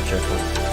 Ciao, ciao.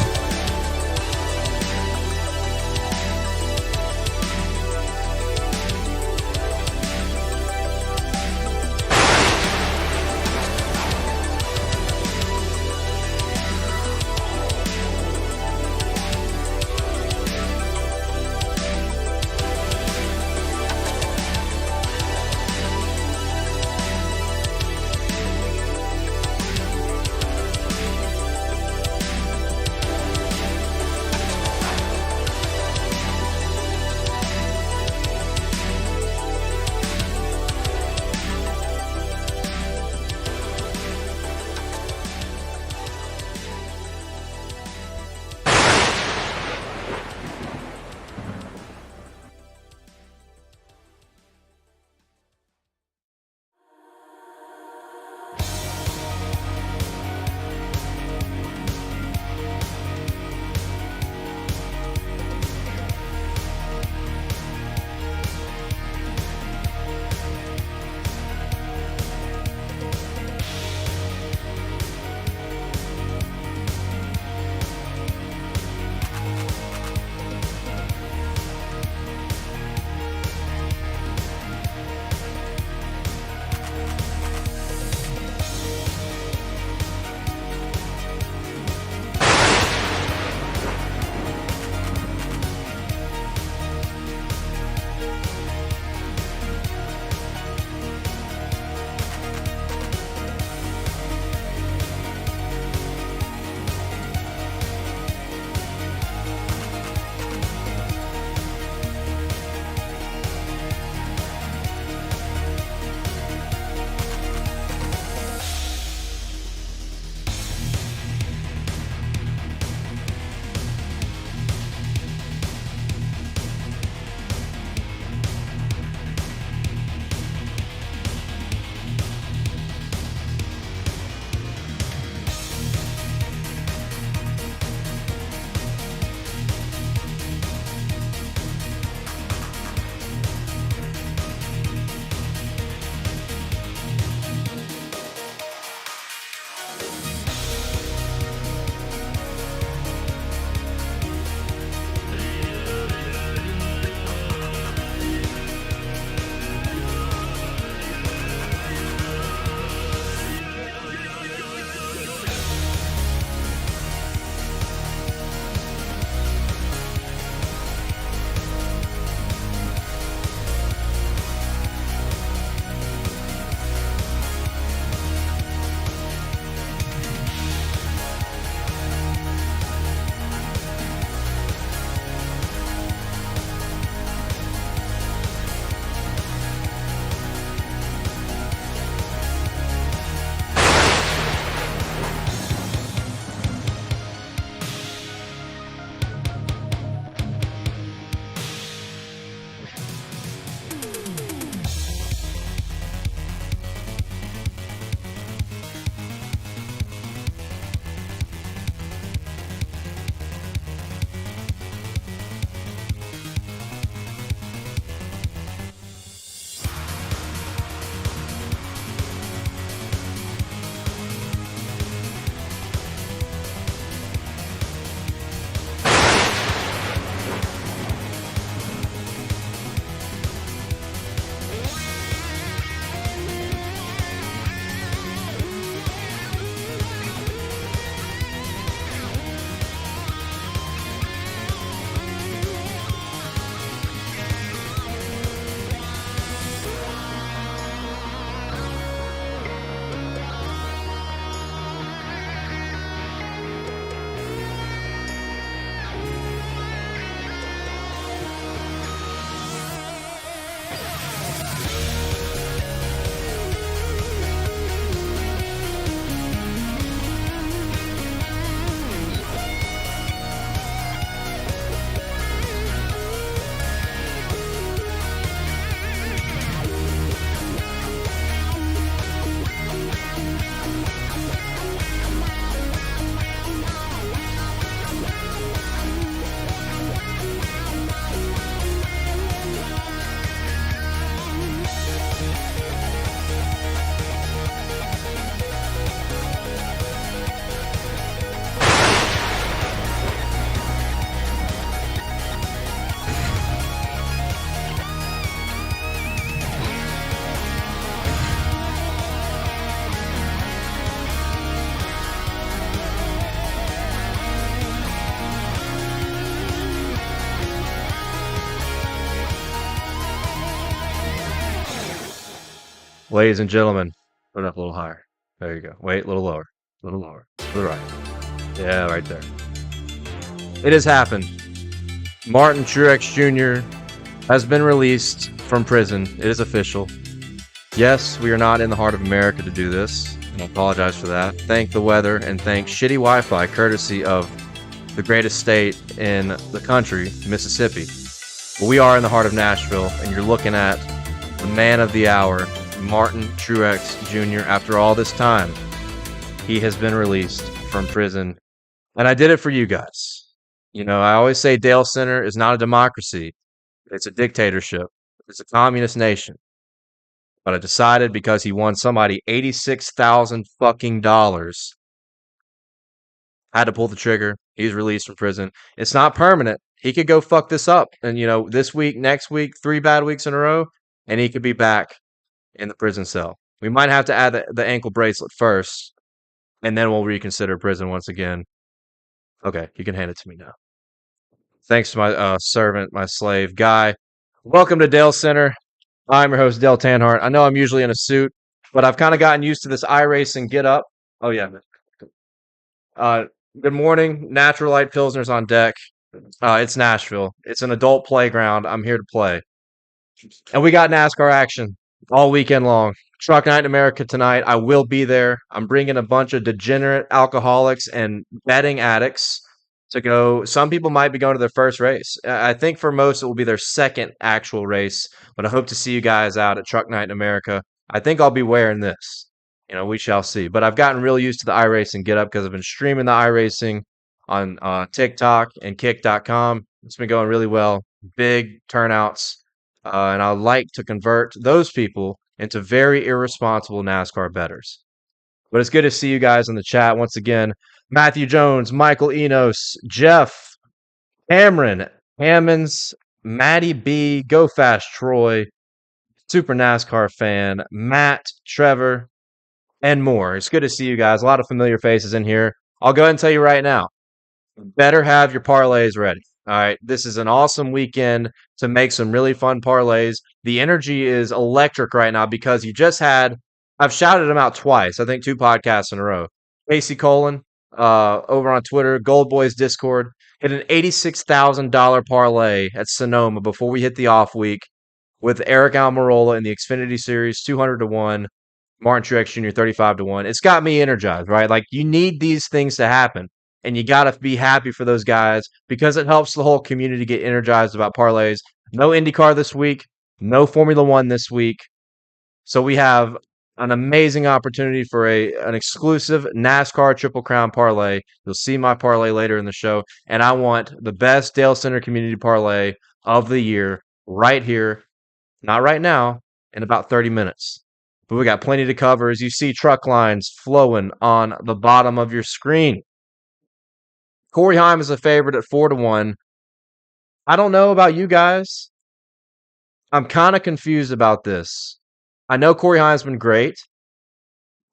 Ladies and gentlemen, put it up a little higher. There you go. Wait, a little lower. A little lower. To the right. Yeah, right there. It has happened. Martin Truex Jr. has been released from prison. It is official. Yes, we are not in the heart of America to do this, and I apologize for that. Thank the weather and thank shitty Wi-Fi, courtesy of the greatest state in the country, Mississippi. But we are in the heart of Nashville, and you're looking at the man of the hour, Martin Truex Jr. After all this time, he has been released from prison, and I did it for you guys. You know, I always say Dalescenter is not a democracy. It's a dictatorship. It's a communist nation. But I decided because he won somebody $86,000 fucking dollars, had to pull the trigger. He's released from prison. It's not permanent. He could go fuck this up. And, you know, this week, next week, 3 bad weeks in a row, and he could be back in the prison cell. We might have to add the ankle bracelet first, and then we'll reconsider prison once again. Okay, you can hand it to me now. Thanks to my servant, my slave, Guy. Welcome to Dalescenter. I'm your host, Dale Tanhart. I know I'm usually in a suit, but I've kind of gotten used to this iRacing get up. Oh, yeah. Good morning. Natural Light Pilsner's on deck. It's Nashville. It's an adult playground. I'm here to play. And we got NASCAR action all weekend long. Truck Night in America tonight. I will be there. I'm bringing a bunch of degenerate alcoholics and betting addicts to go. Some people might be going to their first race. I think for most it will be their second actual race, but I hope to see you guys out at Truck Night in America. I think I'll be wearing this. You know, we shall see. But I've gotten real used to the iRacing get up because I've been streaming the iRacing on TikTok and kick.com. It's been going really well. Big turnouts. And I like to convert those people into very irresponsible NASCAR bettors. But it's good to see you guys in the chat once again. Matthew Jones, Michael Enos, Jeff, Cameron, Hammonds, Maddie B, Go Fast Troy, Super NASCAR fan, Matt, Trevor, and more. It's good to see you guys. A lot of familiar faces in here. I'll go ahead and tell you right now, better have your parlays ready. All right, this is an awesome weekend to make some really fun parlays. The energy is electric right now because you just had, I've shouted him out twice, I think 2 podcasts in a row. Casey Colin, over on Twitter, Gold Boys Discord, hit an $86,000 parlay at Sonoma before we hit the off week with Eric Almirola in the Xfinity Series, 200-1, Martin Truex Jr., 35-1. It's got me energized, right? Like, you need these things to happen, and you got to be happy for those guys because it helps the whole community get energized about parlays. No IndyCar this week, no Formula One this week. So we have an amazing opportunity for an exclusive NASCAR Triple Crown parlay. You'll see my parlay later in the show. And I want the best Dalescenter community parlay of the year right here, not right now, in about 30 minutes. But we got plenty to cover as you see truck lines flowing on the bottom of your screen. Corey Heim is a favorite at 4-1. I don't know about you guys. I'm kind of confused about this. I know Corey Heim's been great.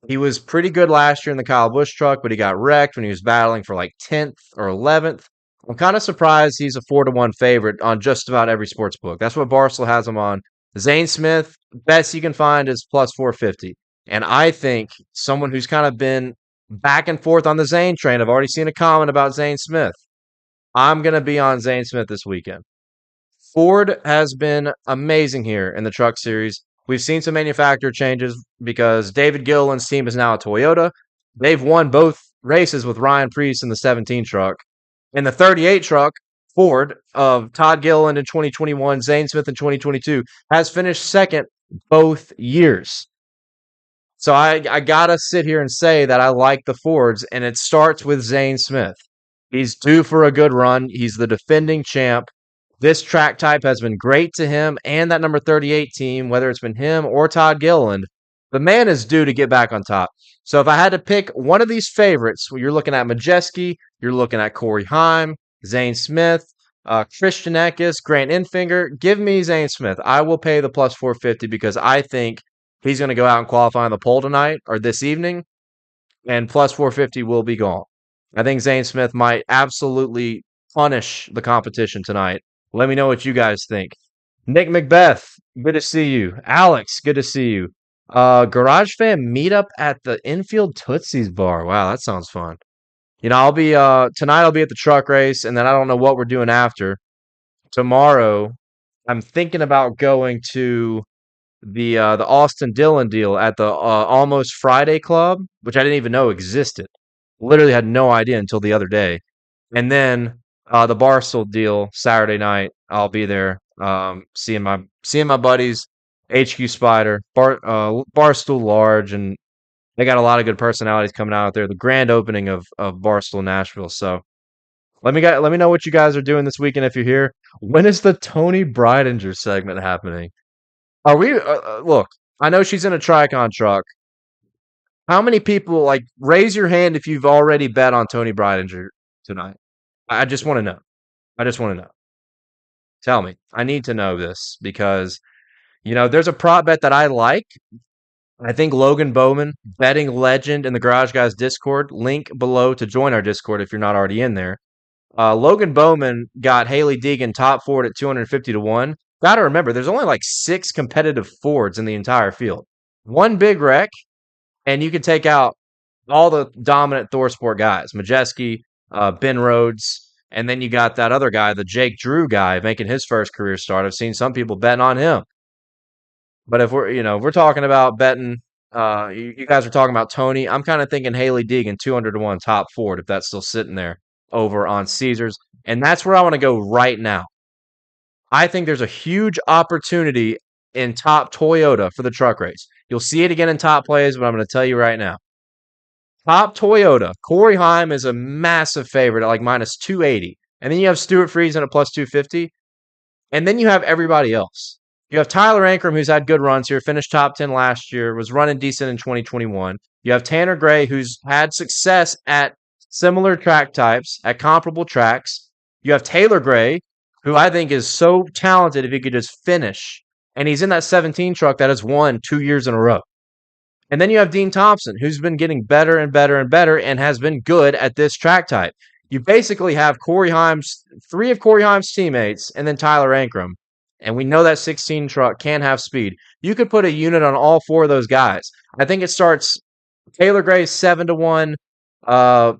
He was pretty good last year in the Kyle Busch truck, but he got wrecked when he was battling for like 10th or 11th. I'm kind of surprised he's a 4-1 favorite on just about every sports book. That's what Barstool has him on. Zane Smith, best you can find is plus 450. And I think someone who's kind of been back and forth on the Zane train, I've already seen a comment about Zane Smith. I'm going to be on Zane Smith this weekend. Ford has been amazing here in the truck series. We've seen some manufacturer changes because David Gilliland's team is now a Toyota. They've won both races with Ryan Preece in the 17 truck. In the 38 truck, Ford of Todd Gilliland in 2021, Zane Smith in 2022, has finished second both years. So I got to sit here and say that I like the Fords, and it starts with Zane Smith. He's due for a good run. He's the defending champ. This track type has been great to him and that number 38 team, whether it's been him or Todd Gilliland. The man is due to get back on top. So if I had to pick one of these favorites, you're looking at Majeski, you're looking at Corey Heim, Zane Smith, Christian Eckes, Grant Enfinger. Give me Zane Smith. I will pay the plus 450 because I think he's going to go out and qualify on the pole tonight or this evening, and plus 450 will be gone. I think Zane Smith might absolutely punish the competition tonight. Let me know what you guys think. Nick Macbeth, good to see you. Alex, good to see you. Garage fan meetup at the infield Tootsie's bar. Wow, that sounds fun. I'll be tonight I'll be at the truck race, and then I don't know what we're doing after. Tomorrow, I'm thinking about going to the Austin Dillon deal at the Almost Friday Club, which I didn't even know existed. Literally had no idea until the other day. And then the Barstool deal Saturday night. I'll be there seeing my buddies, HQ Spider, Barstool Large, and they got a lot of good personalities coming out there. The grand opening of Barstool Nashville. So let me know what you guys are doing this weekend if you're here. When is the Tony Breidinger segment happening? Are we look? I know she's in a Tricon truck. How many people raise your hand if you've already bet on Tony Breidinger tonight? I just want to know. I just want to know. Tell me. I need to know this because there's a prop bet that I like. I think Logan Bowman, betting legend in the Garage Guys Discord. Link below to join our Discord if you're not already in there. Logan Bowman got Haley Deegan top Ford at 250 to 1. Got to remember, there's only like 6 competitive Fords in the entire field. One big wreck, and you can take out all the dominant ThorSport guys, Majeski, Ben Rhodes, and then you got that other guy, the Jake Drew guy, making his first career start. I've seen some people betting on him. But if we're talking about betting, you guys are talking about Tony. I'm kind of thinking Haley Deegan, 200 to 1 top Ford, if that's still sitting there over on Caesars. And that's where I want to go right now. I think there's a huge opportunity in top Toyota for the truck race. You'll see it again in top plays, but I'm going to tell you right now. Top Toyota, Corey Heim is a massive favorite at like minus 280. And then you have Stuart Friesen at plus 250. And then you have everybody else. You have Tyler Ankrum, who's had good runs here, finished top 10 last year, was running decent in 2021. You have Tanner Gray, who's had success at similar track types, at comparable tracks. You have Taylor Gray, who I think is so talented if he could just finish. And he's in that 17 truck that has won 2 years in a row. And then you have Dean Thompson, who's been getting better and better and better and has been good at this track type. You basically have three of Corey Heim's teammates and then Tyler Ankrum. And we know that 16 truck can have speed. You could put a unit on all 4 of those guys. I think it starts Taylor Gray's 7 to 1, Tyler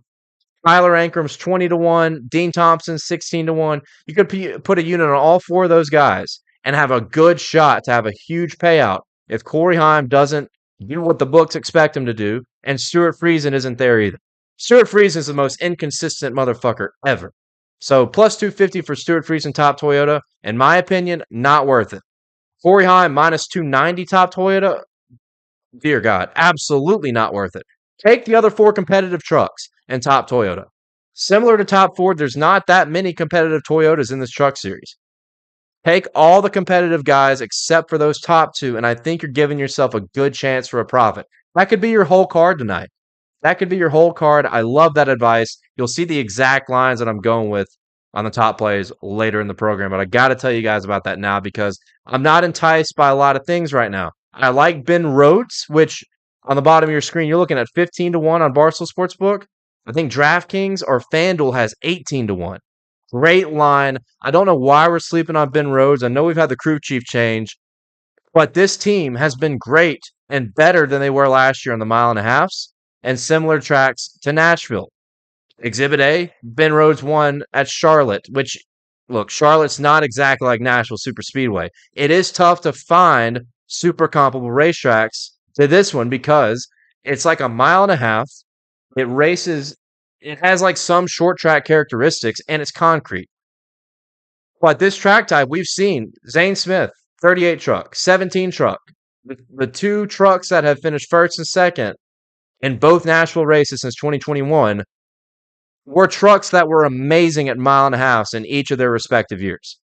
Ankrum's 20 to 1, Dean Thompson's 16 to 1. You could put a unit on all 4 of those guys and have a good shot to have a huge payout if Corey Heim doesn't do what the books expect him to do, and Stuart Friesen isn't there either. Stuart Friesen is the most inconsistent motherfucker ever. So plus 250 for Stuart Friesen top Toyota, in my opinion, not worth it. Corey Heim minus 290 top Toyota, dear God, absolutely not worth it. Take the other 4 competitive trucks and top Toyota. Similar to top Ford, there's not that many competitive Toyotas in this truck series. Take all the competitive guys except for those top 2, and I think you're giving yourself a good chance for a profit. That could be your whole card tonight. That could be your whole card. I love that advice. You'll see the exact lines that I'm going with on the top plays later in the program, but I got to tell you guys about that now because I'm not enticed by a lot of things right now. I like Ben Rhodes, which on the bottom of your screen, you're looking at 15 to 1 on Barstool Sportsbook. I think DraftKings or FanDuel has 18 to 1. Great line. I don't know why we're sleeping on Ben Rhodes. I know we've had the crew chief change, but this team has been great and better than they were last year on the mile and a halves and similar tracks to Nashville. Exhibit A, Ben Rhodes won at Charlotte, which, look, Charlotte's not exactly like Nashville Superspeedway. It is tough to find super comparable racetracks to this one because it's like a mile and a half. It has like some short track characteristics, and it's concrete. But this track type, we've seen Zane Smith, 38 truck, 17 truck. The 2 trucks that have finished first and second in both Nashville races since 2021 were trucks that were amazing at mile and a half in each of their respective years.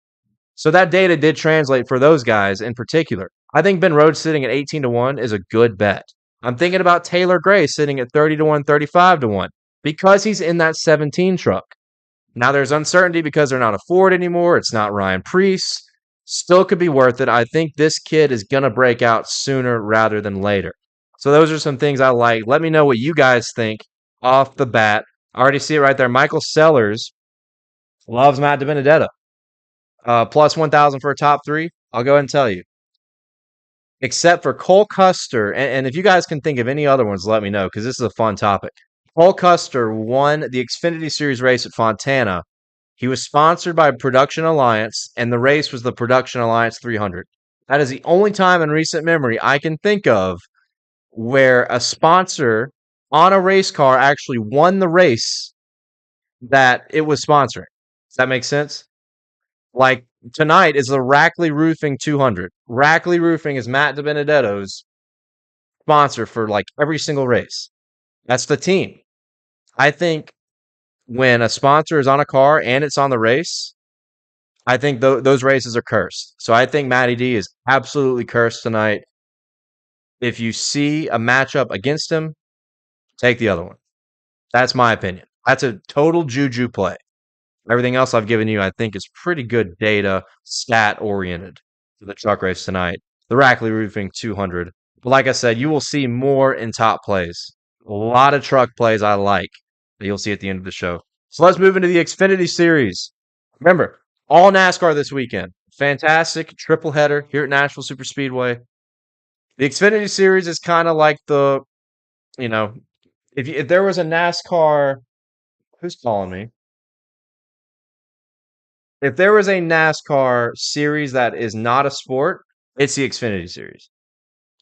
So that data did translate for those guys in particular. I think Ben Rhodes sitting at 18 to 1 is a good bet. I'm thinking about Taylor Gray sitting at 30 to 1, 35 to 1 because he's in that 17 truck. Now there's uncertainty because they're not a Ford anymore. It's not Ryan Preece. Still could be worth it. I think this kid is going to break out sooner rather than later. So those are some things I like. Let me know what you guys think off the bat. I already see it right there. Michael Sellers loves Matt DiBenedetto. Plus 1,000 for a top 3. I'll go ahead and tell you. except for Cole Custer. And if you guys can think of any other ones, let me know because this is a fun topic. Cole Custer won the Xfinity Series race at Fontana. He was sponsored by Production Alliance, and the race was the Production Alliance 300. That is the only time in recent memory I can think of where a sponsor on a race car actually won the race that it was sponsoring. Does that make sense? Like tonight is the Rackley Roofing 200. Rackley Roofing is Matt DiBenedetto's sponsor for like every single race. That's the team. I think when a sponsor is on a car and it's on the race, I think those races are cursed. So I think Matty D is absolutely cursed tonight. If you see a matchup against him, take the other one. That's my opinion. That's a total juju play. Everything else I've given you, I think, is pretty good data, stat oriented for the truck race tonight. The Rackley Roofing 200. But like I said, you will see more in top plays. A lot of truck plays I like that you'll see at the end of the show. So let's move into the Xfinity Series. Remember, all NASCAR this weekend. Fantastic triple header here at Nashville Superspeedway. The Xfinity Series is kind of like the, you know, if there was a NASCAR, who's calling me? If there was a NASCAR series that is not a sport, it's the Xfinity Series.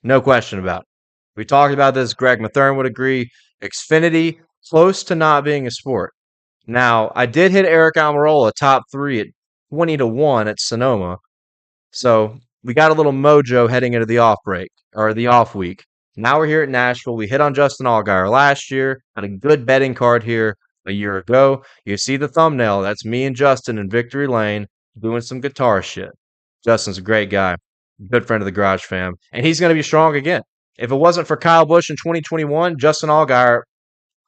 No question about it. We talked about this. Greg Mathern would agree. Xfinity, close to not being a sport. Now, I did hit Eric Almirola top 3 at 20-1 at Sonoma. So we got a little mojo heading into the off break or the off week. Now we're here at Nashville. We hit on Justin Allgaier last year. Had a good betting card here a year ago. You see the thumbnail. That's me and Justin in Victory Lane doing some guitar shit. Justin's a great guy. Good friend of the Garage Fam. And he's going to be strong again. If it wasn't for Kyle Busch in 2021, Justin Allgaier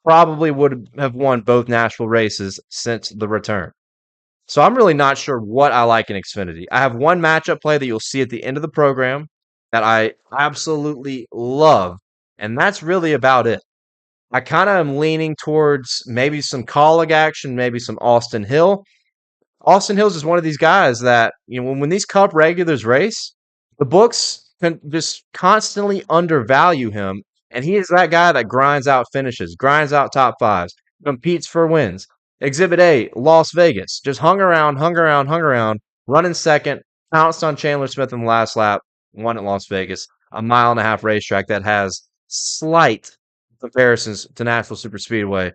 probably would have won both Nashville races since the return. So I'm really not sure what I like in Xfinity. I have one matchup play that you'll see at the end of the program that I absolutely love, and that's really about it. I kind of am leaning towards maybe some colleague action, maybe some Austin Hill. Austin Hills is one of these guys that, when these Cup regulars race, the books can just constantly undervalue him, and he is that guy that grinds out finishes, grinds out top fives, competes for wins. Exhibit A, Las Vegas, just hung around, running second, pounced on Chandler Smith in the last lap, won at Las Vegas, a 1.5-mile racetrack that has slight comparisons to Nashville Superspeedway.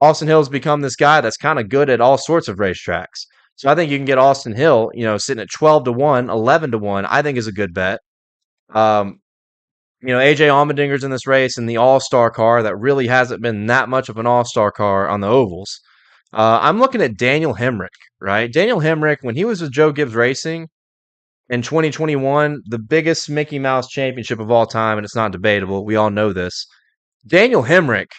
Austin Hill's become this guy that's kind of good at all sorts of racetracks. So I think you can get Austin Hill, sitting at 12-1, 11-1, I think is a good bet. AJ Allmendinger's in this race in the all-star car that really hasn't been that much of an all-star car on the ovals. I'm looking at Daniel Hemrick, right? Daniel Hemrick, when he was with Joe Gibbs Racing in 2021, the biggest Mickey Mouse championship of all time, and it's not debatable. We all know this. Daniel Hemrick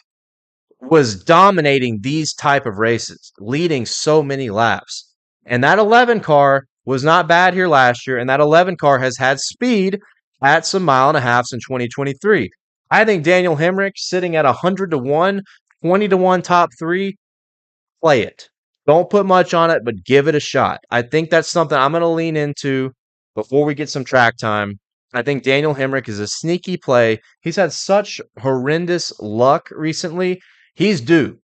was dominating these type of races, leading so many laps. And that 11 car was not bad here last year, and that 11 car has had speed at some 1.5 miles in 2023. I think Daniel Hemrick sitting at 100-1, 20-1 top 3, play it. Don't put much on it, but give it a shot. I think that's something I'm going to lean into before we get some track time. I think Daniel Hemrick is a sneaky play. He's had such horrendous luck recently. He's due.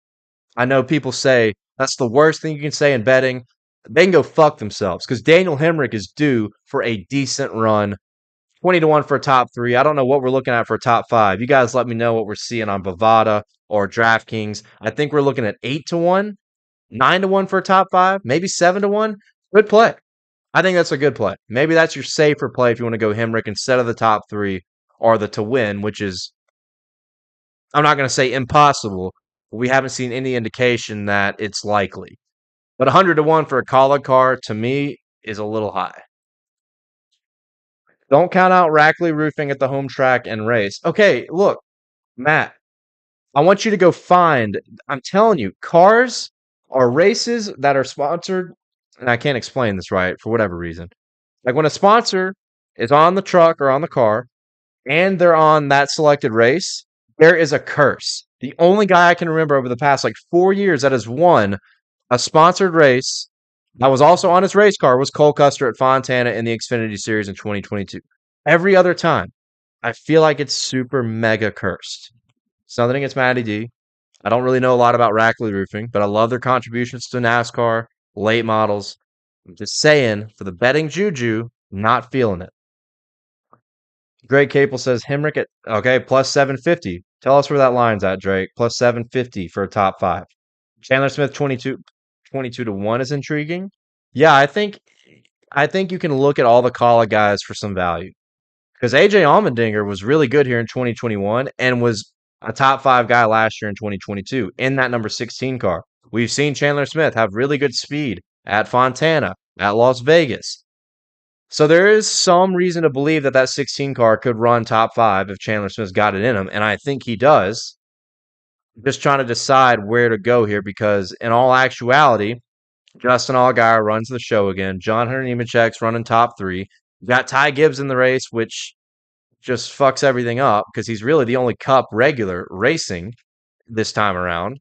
I know people say that's the worst thing you can say in betting. They can go fuck themselves because Daniel Hemrick is due for a decent run. 20-1 for a top 3. I don't know what we're looking at for a top 5. You guys let me know what we're seeing on Bovada or DraftKings. I think we're looking at 8-1, 9-1 for a top 5, maybe 7-1. Good play. I think that's a good play. Maybe that's your safer play if you want to go Hemrick instead of the top 3 or the to win, which is, I'm not going to say impossible, but we haven't seen any indication that it's likely. But 100-1 for a colleague car, to me, is a little high. Don't count out Rackley Roofing at the home track and race. Okay, look, Matt, I want you to go find, I'm telling you, cars or races that are sponsored, and I can't explain this right for whatever reason. Like when a sponsor is on the truck or on the car and they're on that selected race, there is a curse. The only guy I can remember over the past 4 years that has won a sponsored race that was also on his race car was Cole Custer at Fontana in the Xfinity Series in 2022. Every other time, I feel like it's super mega cursed. It's nothing against Matty D. I don't really know a lot about Rackley roofing, but I love their contributions to NASCAR, late models. I'm just saying, for the betting juju, not feeling it. Greg Capel says Hemrick at okay plus 750. Tell us where that line's at, Drake. Plus 750 for a top five. Chandler Smith 22 to 1 is intriguing. Yeah, I think you can look at all the Kala guys for some value. Because AJ Allmendinger was really good here in 2021 and was a top five guy last year in 2022 in that number 16 car. We've seen Chandler Smith have really good speed at Fontana, at Las Vegas. So there is some reason to believe that that 16 car could run top five if Chandler Smith's got it in him, and I think he does. Just trying to decide where to go here because, in all actuality, Justin Allgaier runs the show again. John Hunter Nemechek's running top three. You got Ty Gibbs in the race, which just fucks everything up because he's really the only Cup regular racing this time around.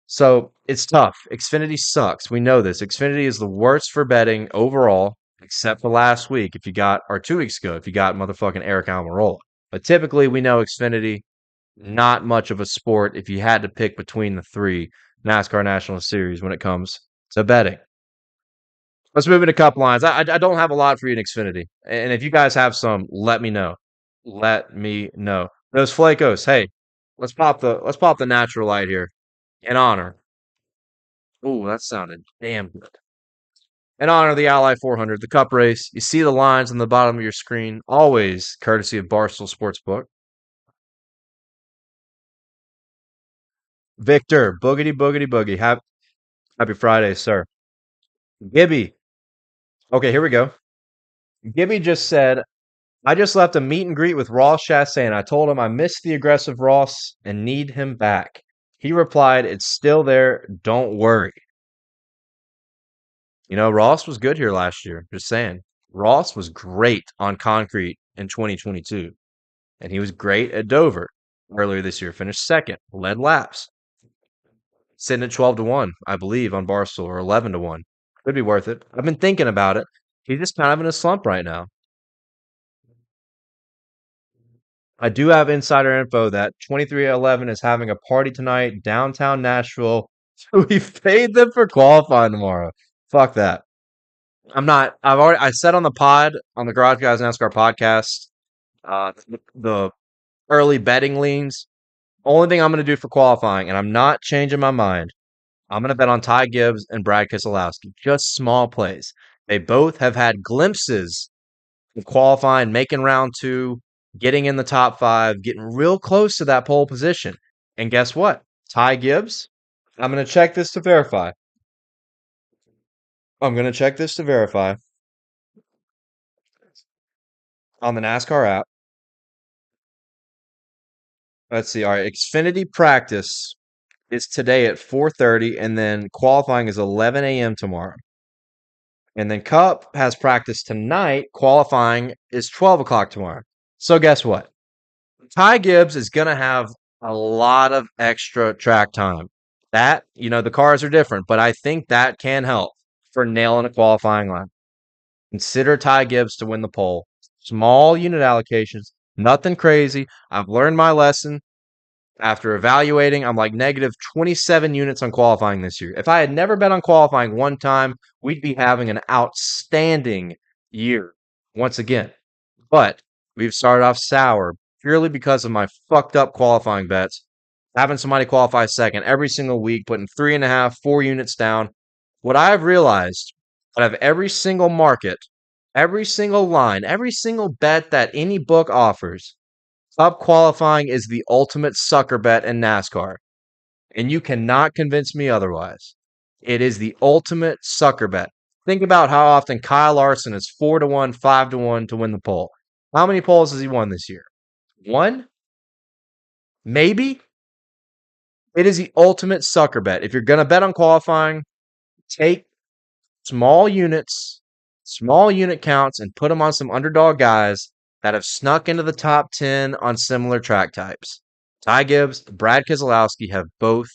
So it's tough. Xfinity sucks. We know this. Xfinity is the worst for betting overall, except for last week. If you got, or 2 weeks ago, if you got motherfucking Eric Almirola. But typically, we know Xfinity not much of a sport if you had to pick between the three NASCAR National Series when it comes to betting. Let's move into Cup lines. I don't have a lot for you in Xfinity, and if you guys have some, let me know. Let me know. Those Flacos, hey, let's pop the natural light here in honor. Ooh, that sounded damn good. In honor of the Ally 400, the Cup race. You see the lines on the bottom of your screen, always courtesy of Barstool Sportsbook. Victor, boogity boogity boogie. Happy Friday, sir. Gibby. Okay, here we go. Gibby just said, I just left a meet and greet with Ross Chastain. I told him I missed the aggressive Ross and need him back. He replied, it's still there. Don't worry. You know, Ross was good here last year. Just saying. Ross was great on concrete in 2022, and he was great at Dover earlier this year. Finished second, led laps, sitting at 12 to 1, I believe, on Barstool, or 11 to 1. Could be worth it. I've been thinking about it. He's just kind of in a slump right now. I do have insider info that 2311 is having a party tonight downtown Nashville. We paid them for qualifying tomorrow. Fuck that. I'm not. I said on the pod on the Garage Guys NASCAR podcast, the early betting leans. Only thing I'm going to do for qualifying, and I'm not changing my mind. I'm going to bet on Ty Gibbs and Brad Keselowski. Just small plays. They both have had glimpses of qualifying, making round two, getting in the top five, getting real close to that pole position. And guess what? Ty Gibbs. I'm going to check this to verify. On the NASCAR app. Let's see. All right, Xfinity practice is today at 4:30, and then qualifying is 11 a.m. tomorrow. And then Cup has practice tonight. Qualifying is 12 o'clock tomorrow. So guess what? Ty Gibbs is going to have a lot of extra track time. That, the cars are different, but I think that can help for nailing a qualifying line. Consider Ty Gibbs to win the pole. Small unit allocations, nothing crazy. I've learned my lesson. After evaluating, I'm like negative 27 units on qualifying this year. If I had never bet on qualifying one time, we'd be having an outstanding year once again. But we've started off sour purely because of my fucked up qualifying bets. Having somebody qualify second every single week, putting 3.5, 4 units down. What I've realized out of every single market, every single line, every single bet that any book offers, Cup qualifying is the ultimate sucker bet in NASCAR. And you cannot convince me otherwise. It is the ultimate sucker bet. Think about how often Kyle Larson is 4 to 1, 5 to 1 to win the pole. How many poles has he won this year? One? Maybe? It is the ultimate sucker bet. If you're going to bet on qualifying, take small units, small unit counts, and put them on some underdog guys that have snuck into the top 10 on similar track types. Ty Gibbs, Brad Keselowski have both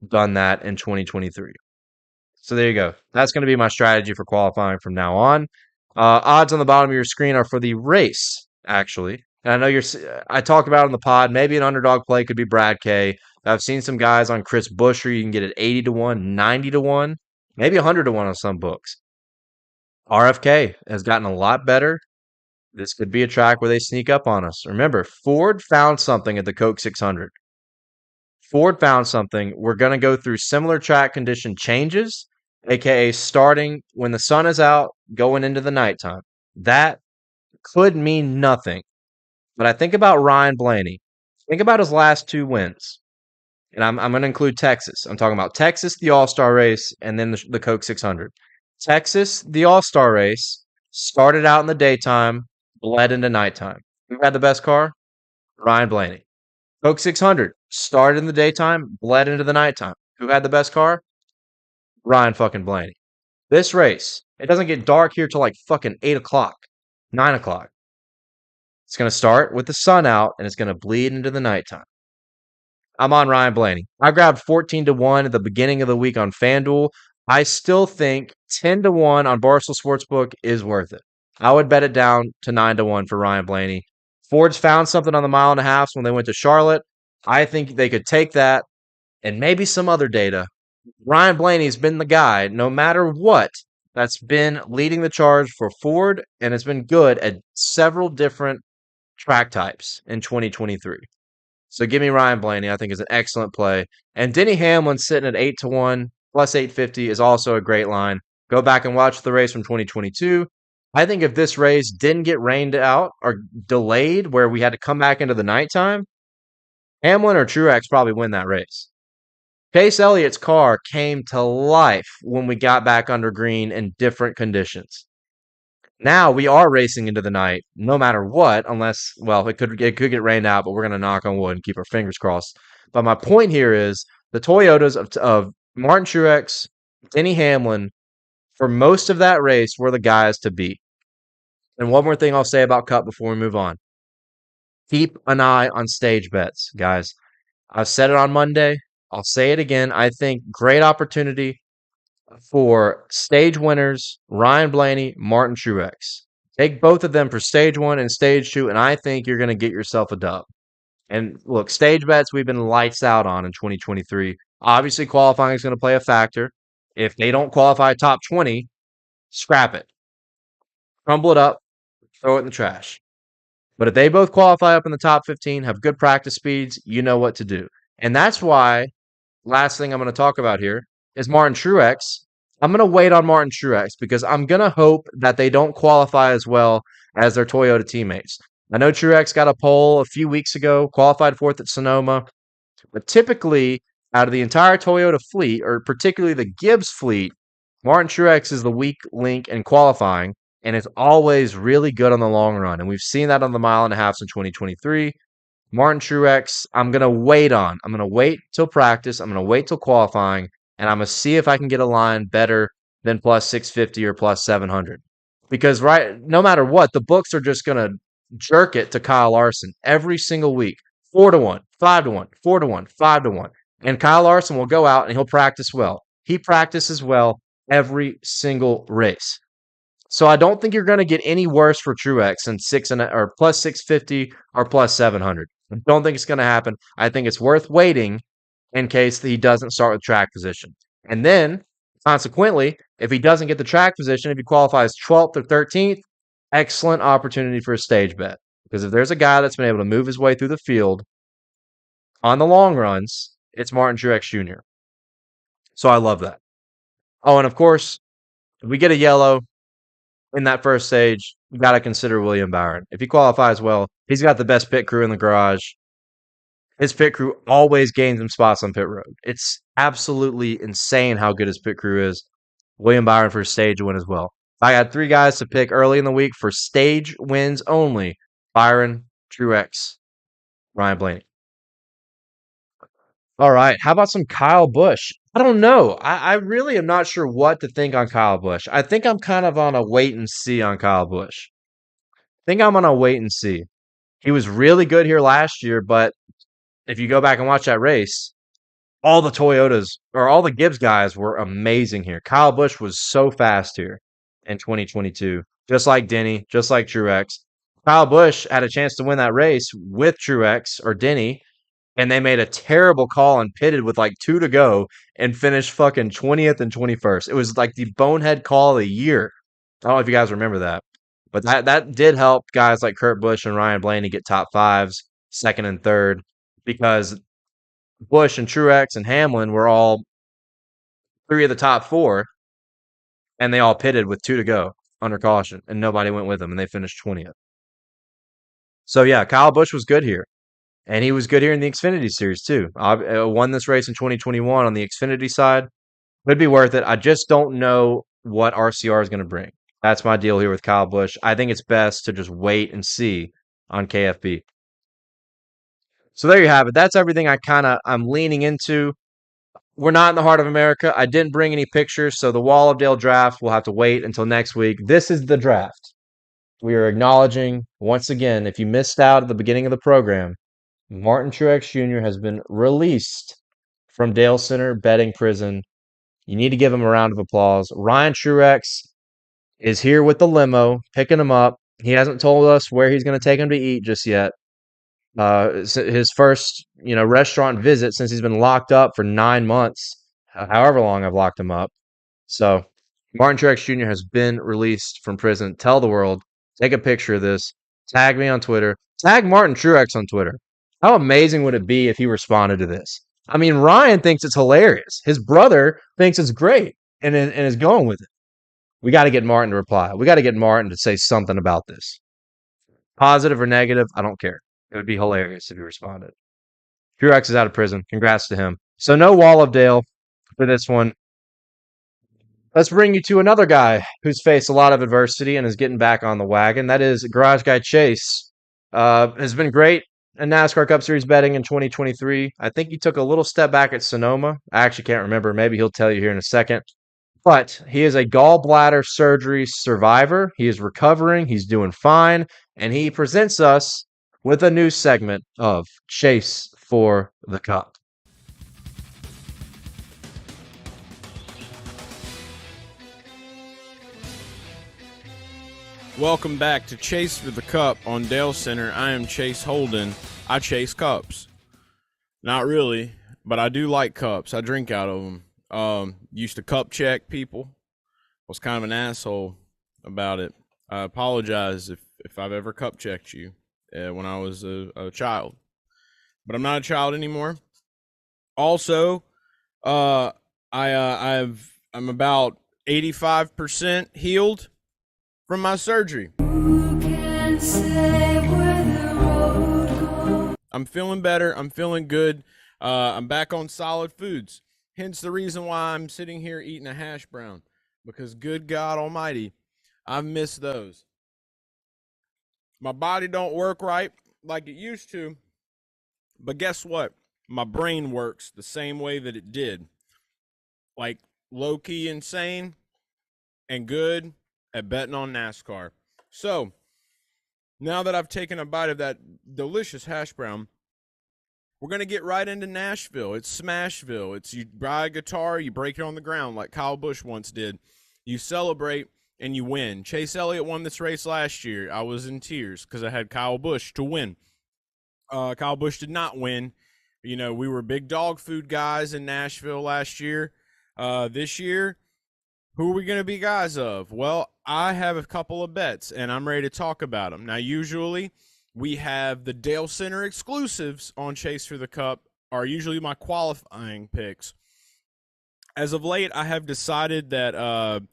done that in 2023. So there you go. That's going to be my strategy for qualifying from now on. Odds on the bottom of your screen are for the race actually. And I know I talked about it on the pod. Maybe an underdog play could be Brad K. I've seen some guys on Chris Buescher. You can get it 80 to 1, 90 to 1, maybe 100 to 1 on some books. RFK has gotten a lot better. This could be a track where they sneak up on us. Remember, Ford found something at the Coke 600. Ford found something. We're going to go through similar track condition changes, aka starting when the sun is out, going into the nighttime. That could mean nothing. But I think about Ryan Blaney. Think about his last two wins. And I'm going to include Texas. I'm talking about Texas, the All Star race, and then the Coke 600. Texas, the All Star race, started out in the daytime, bled into nighttime. Who had the best car? Ryan Blaney. Coke 600 started in the daytime, bled into the nighttime. Who had the best car? Ryan fucking Blaney. This race, it doesn't get dark here till like fucking 8 o'clock, 9 o'clock. It's going to start with the sun out and it's going to bleed into the nighttime. I'm on Ryan Blaney. I grabbed 14 to 1 at the beginning of the week on FanDuel. I still think 10 to 1 on Barstool Sportsbook is worth it. I would bet it down to 9 to 1 for Ryan Blaney. Ford's found something on the mile and a half when they went to Charlotte. I think they could take that and maybe some other data. Ryan Blaney's been the guy, no matter what, that's been leading the charge for Ford, and it's been good at several different track types in 2023. So give me Ryan Blaney. I think is an excellent play. And Denny Hamlin sitting at 8 to 1 plus 850 is also a great line. Go back and watch the race from 2022. I think if this race didn't get rained out or delayed where we had to come back into the nighttime, Hamlin or Truex probably win that race. Chase Elliott's car came to life when we got back under green in different conditions. Now we are racing into the night, no matter what, unless, well, it could get rained out, but we're going to knock on wood and keep our fingers crossed. But my point here is the Toyotas of Martin Truex, Denny Hamlin, for most of that race, were the guys to beat. And one more thing I'll say about Cup before we move on. Keep an eye on stage bets, guys. I've said it on Monday. I'll say it again. I think great opportunity for stage winners, Ryan Blaney, Martin Truex. Take both of them for stage one and stage two, and I think you're going to get yourself a dub. And look, stage bets we've been lights out on in 2023. Obviously, qualifying is going to play a factor. If they don't qualify top 20, scrap it. Crumble it up, throw it in the trash. But if they both qualify up in the top 15, have good practice speeds, you know what to do. And that's why, last thing I'm going to talk about here is Martin Truex. I'm going to wait on Martin Truex because I'm going to hope that they don't qualify as well as their Toyota teammates. I know Truex got a pole a few weeks ago, qualified fourth at Sonoma, but typically out of the entire Toyota fleet, or particularly the Gibbs fleet, Martin Truex is the weak link in qualifying, and is always really good on the long run. And we've seen that on the mile and a half in 2023. Martin Truex, I'm going to wait on. I'm going to wait till practice. I'm going to wait till qualifying, and I'm going to see if I can get a line better than plus 650 or plus 700. Because no matter what, the books are just going to jerk it to Kyle Larson every single week. 4 to 1, 5 to 1, 4 to 1, 5 to 1. And Kyle Larson will go out and he'll practice well. He practices well every single race. So I don't think you're going to get any worse for Truex than or plus 650 or plus 700. I don't think it's going to happen. I think it's worth waiting in case he doesn't start with track position. And then, consequently, if he doesn't get the track position, if he qualifies 12th or 13th, excellent opportunity for a stage bet. Because if there's a guy that's been able to move his way through the field on the long runs, it's Martin Truex Jr. So I love that. Oh, and of course, if we get a yellow in that first stage, you got to consider William Byron. If he qualifies well, he's got the best pit crew in the garage. His pit crew always gains him spots on pit road. It's absolutely insane how good his pit crew is. William Byron for stage win as well. I got 3 guys to pick early in the week for stage wins only. Byron, Truex, Ryan Blaney. All right. How about some Kyle Busch? I don't know. I really am not sure what to think on Kyle Busch. I think I'm kind of on a wait and see on Kyle Busch. I think I'm on a wait and see. He was really good here last year, but if you go back and watch that race, all the Toyotas or all the Gibbs guys were amazing here. Kyle Busch was so fast here in 2022, just like Denny, just like Truex. Kyle Busch had a chance to win that race with Truex or Denny, and they made a terrible call and pitted with like 2 to go and finished fucking 20th and 21st. It was like the bonehead call of the year. I don't know if you guys remember that, but that did help guys like Kurt Busch and Ryan Blaney get top fives, second and third, because Busch and Truex and Hamlin were all three of the top four, and they all pitted with 2 to go under caution, and nobody went with them, and they finished 20th. So yeah, Kyle Busch was good here. And he was good here in the Xfinity Series, too. Won this race in 2021 on the Xfinity side. Would be worth it. I just don't know what RCR is going to bring. That's my deal here with Kyle Busch. I think it's best to just wait and see on KFB. So there you have it. That's everything I'm leaning into. We're not in the heart of America. I didn't bring any pictures, so the Wall of Dale draft will have to wait until next week. This is the draft. We are acknowledging, once again, if you missed out at the beginning of the program, Martin Truex Jr. has been released from Dalescenter betting prison. You need to give him a round of applause. Ryan Truex is here with the limo, picking him up. He hasn't told us where he's going to take him to eat just yet. His first, restaurant visit since he's been locked up for 9 months, however long I've locked him up. So Martin Truex Jr. has been released from prison. Tell the world. Take a picture of this. Tag me on Twitter. Tag Martin Truex on Twitter. How amazing would it be if he responded to this? I mean, Ryan thinks it's hilarious. His brother thinks it's great and is going with it. We got to get Martin to reply. We got to get Martin to say something about this. Positive or negative, I don't care. It would be hilarious if he responded. Truex is out of prison. Congrats to him. So no Wall of Dale for this one. Let's bring you to another guy who's faced a lot of adversity and is getting back on the wagon. That is Garage Guy Chase. Has been great in NASCAR Cup Series betting in 2023. I think he took a little step back at Sonoma. I actually can't remember. Maybe he'll tell you here in a second. But he is a gallbladder surgery survivor. He is recovering. He's doing fine. And he presents us with a new segment of Chase for the Cup. Welcome back to Chase for the Cup on Dalescenter. I am Chase Holden. I chase cups. Not really, but I do like cups. I drink out of them. Used to cup check people. Was kind of an asshole about it. I apologize if I've ever cup checked you when I was a child. But I'm not a child anymore. Also, I'm about 85% healed from my surgery. I'm feeling better. I'm feeling good. I'm back on solid foods. Hence the reason why I'm sitting here eating a hash brown. Because good God Almighty, I've missed those. My body don't work right like it used to. But guess what? My brain works the same way that it did. Like low-key insane and good at betting on NASCAR. So, now that I've taken a bite of that delicious hash brown, we're going to get right into Nashville. It's Smashville. It's you buy a guitar, you break it on the ground like Kyle Busch once did. You celebrate, and you win. Chase Elliott won this race last year. I was in tears because I had Kyle Busch to win. Kyle Busch did not win. You know, we were big dog food guys in Nashville last year. This year, who are we going to be guys of? Well, I have a couple of bets, and I'm ready to talk about them. Now, usually, we have the Dalescenter exclusives on Chase for the Cup are usually my qualifying picks. As of late, I have decided that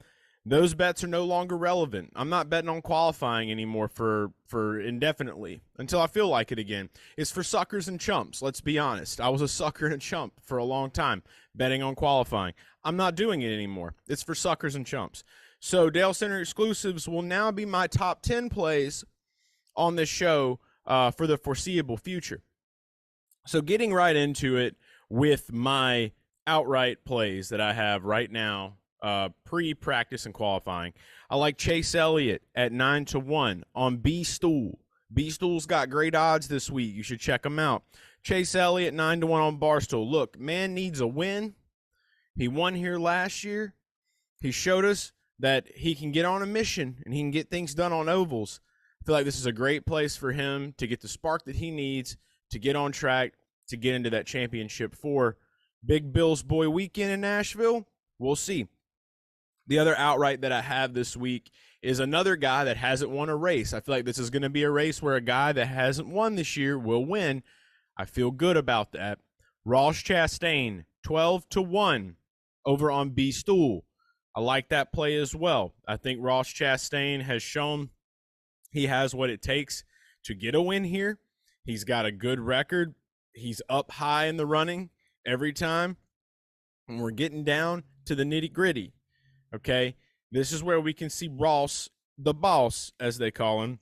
those bets are no longer relevant. I'm not betting on qualifying anymore for indefinitely until I feel like it again. It's for suckers and chumps, let's be honest. I was a sucker and a chump for a long time betting on qualifying. I'm not doing it anymore. It's for suckers and chumps. So Dalescenter exclusives will now be my top 10 plays on this show for the foreseeable future. So getting right into it with my outright plays that I have right now, pre-practice and qualifying. I like Chase Elliott at 9-1 on B-Stool. B-Stool's got great odds this week. You should check them out. Chase Elliott 9-1 on Barstool. Look, man needs a win. He won here last year. He showed us that he can get on a mission and he can get things done on ovals. feel like this is a great place for him to get the spark that he needs to get on track, to get into that championship for Big Bill's Boy weekend in Nashville. We'll see. The other outright that I have this week is another guy that hasn't won a race. I feel like this is going to be a race where a guy that hasn't won this year will win. I feel good about that. Ross Chastain, 12-1 over on B Stool. I like that play as well. I think Ross Chastain has shown he has what it takes to get a win here. He's got a good record. He's up high in the running every time. And we're getting down to the nitty-gritty. Okay, this is where we can see Ross, the boss, as they call him,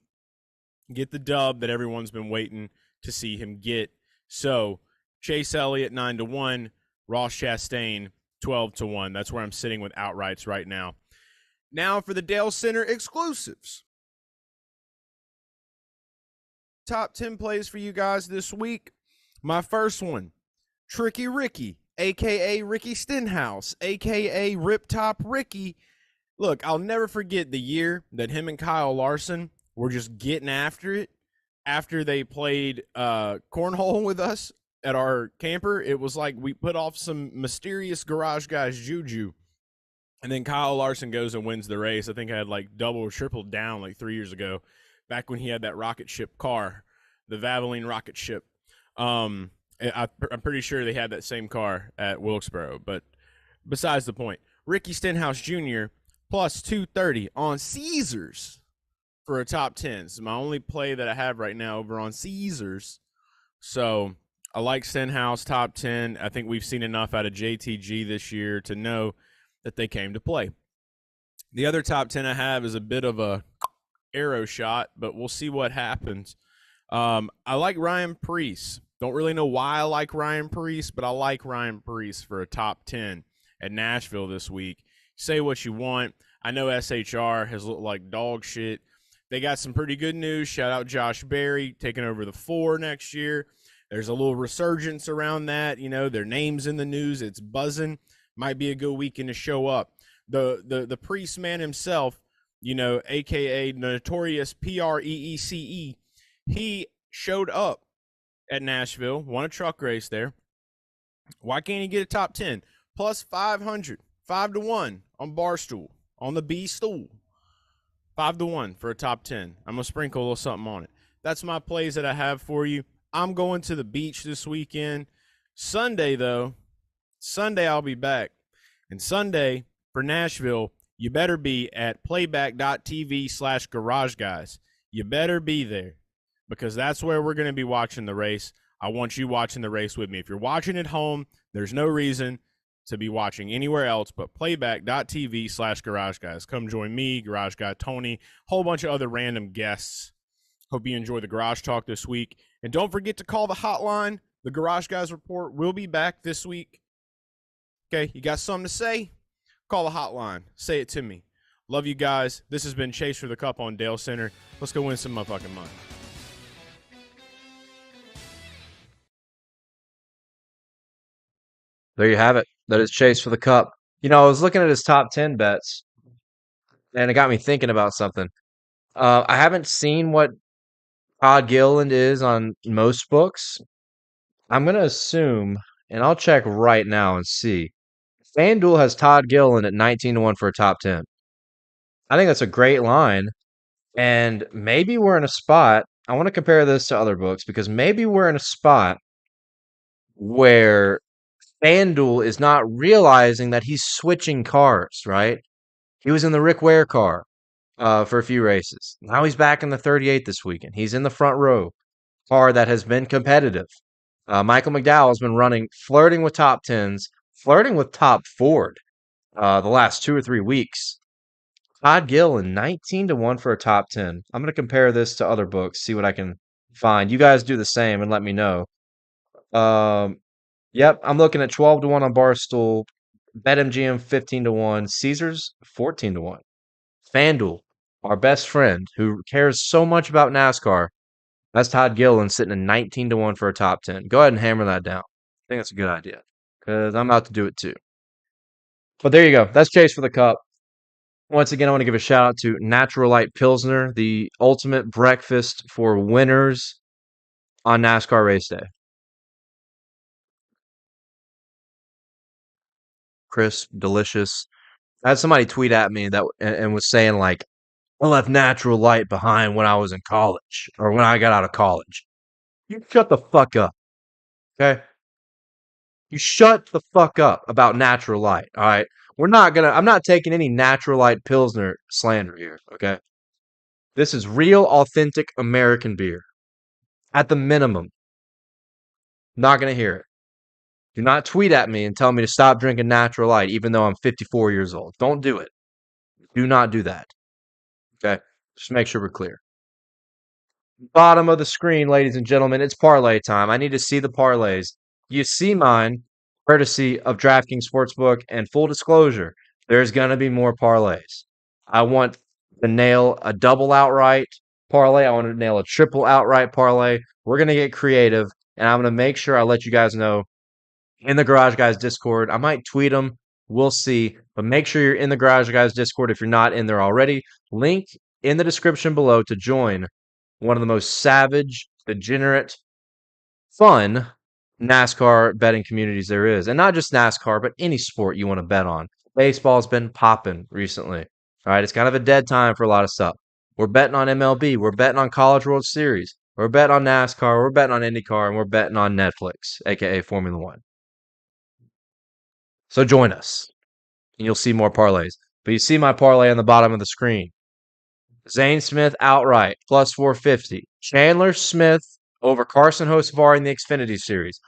get the dub that everyone's been waiting to see him get. So, Chase Elliott 9-1, Ross Chastain 12-1. That's where I'm sitting with outrights right now. Now for the Dalescenter exclusives. Top 10 plays for you guys this week. My first one, Tricky Ricky, a.k.a. Ricky Stenhouse, a.k.a. Rip Top Ricky. Look, I'll never forget the year that him and Kyle Larson were just getting after it after they played cornhole with us at our camper. It was like we put off some mysterious garage guys juju, and then Kyle Larson goes and wins the race. I think I had like double or triple down like 3 years ago, back when he had that rocket ship car, the Valvoline rocket ship. I'm pretty sure they had that same car at Wilkesboro, but besides the point. Ricky Stenhouse Jr. plus 230 on Caesars for a top 10. It's my only play that I have right now over on Caesars. So I like Stenhouse top 10. I think we've seen enough out of JTG this year to know that they came to play. The other top 10 I have is a bit of a arrow shot, but we'll see what happens. I like Ryan Preece. Don't really know why I like Ryan Preece, but I like Ryan Preece for a top 10 at Nashville this week. Say what you want. I know SHR has looked like dog shit. They got some pretty good news. Shout out Josh Berry taking over the 4 next year. There's a little resurgence around that. You know, their name's in the news. It's buzzing. Might be a good weekend to show up. The Preece man himself, you know, a.k.a. Notorious Preece, he showed up at Nashville, won a truck race there. Why can't he get a top 10? Plus 500, 5-1 on Barstool, on the B Stool. 5-1 for a top 10. I'm going to sprinkle a little something on it. That's my plays that I have for you. I'm going to the beach this weekend. Sunday, though, Sunday I'll be back. And Sunday for Nashville, you better be at playback.tv/garage guys. You better be there, because that's where we're going to be watching the race. I want you watching the race with me. If you're watching at home, there's no reason to be watching anywhere else but playback.tv/garage guys. Come join me, Garage Guy Tony, whole bunch of other random guests. Hope you enjoy the Garage Talk this week. And don't forget to call the hotline. The Garage Guys Report will be back this week. Okay, you got something to say? Call the hotline. Say it to me. Love you guys. This has been Chase for the Cup on Dalescenter. Let's go win some motherfucking money. There you have it. That is Chase for the Cup. You know, I was looking at his top 10 bets, and it got me thinking about something. I haven't seen what Todd Gilliland is on most books. I'm going to assume, and I'll check right now and see. FanDuel has Todd Gilliland at 19-1 for a top 10. I think that's a great line. And maybe we're in a spot. I want to compare this to other books because maybe we're in a spot where FanDuel is not realizing that he's switching cars, right? He was in the Rick Ware car for a few races. Now he's back in the 38 this weekend. He's in the front row, car that has been competitive. Michael McDowell has been running, flirting with top 10s, flirting with top Ford the last 2 or 3 weeks. Todd Gilliland, 19-1 for a top 10. I'm going to compare this to other books, see what I can find. You guys do the same and let me know. Yep, I'm looking at 12-1 on Barstool, BetMGM 15-1, Caesars 14-1. FanDuel, our best friend who cares so much about NASCAR, that's Todd Gilliland sitting at 19-1 for a top 10. Go ahead and hammer that down. I think that's a good idea because I'm about to do it too. But there you go. That's Chase for the Cup. Once again, I want to give a shout out to Natural Light Pilsner, the ultimate breakfast for winners on NASCAR race day. Crisp, delicious. I had somebody tweet at me that and was saying like, I left Natural Light behind when I was in college or when I got out of college. You shut the fuck up, okay? You shut the fuck up about Natural Light, all right? I'm not taking any Natural Light Pilsner slander here, okay? This is real, authentic American beer. At the minimum, not going to hear it. Do not tweet at me and tell me to stop drinking Natural Light, even though I'm 54 years old. Don't do it. Do not do that. Okay? Just make sure we're clear. Bottom of the screen, ladies and gentlemen, it's parlay time. I need to see the parlays. You see mine, courtesy of DraftKings Sportsbook, and full disclosure, there's going to be more parlays. I want to nail a double outright parlay. I want to nail a triple outright parlay. We're going to get creative, and I'm going to make sure I let you guys know in the Garage Guys Discord. I might tweet them. We'll see. But make sure you're in the Garage Guys Discord if you're not in there already. Link in the description below to join one of the most savage, degenerate, fun NASCAR betting communities there is. And not just NASCAR, but any sport you want to bet on. Baseball's been popping recently. All right, it's kind of a dead time for a lot of stuff. We're betting on MLB. We're betting on College World Series. We're betting on NASCAR. We're betting on IndyCar. And we're betting on Netflix, a.k.a. Formula One. So join us, and you'll see more parlays. But you see my parlay on the bottom of the screen. Zane Smith outright, plus 450. Chandler Smith over Carson Hocevar in the Xfinity Series.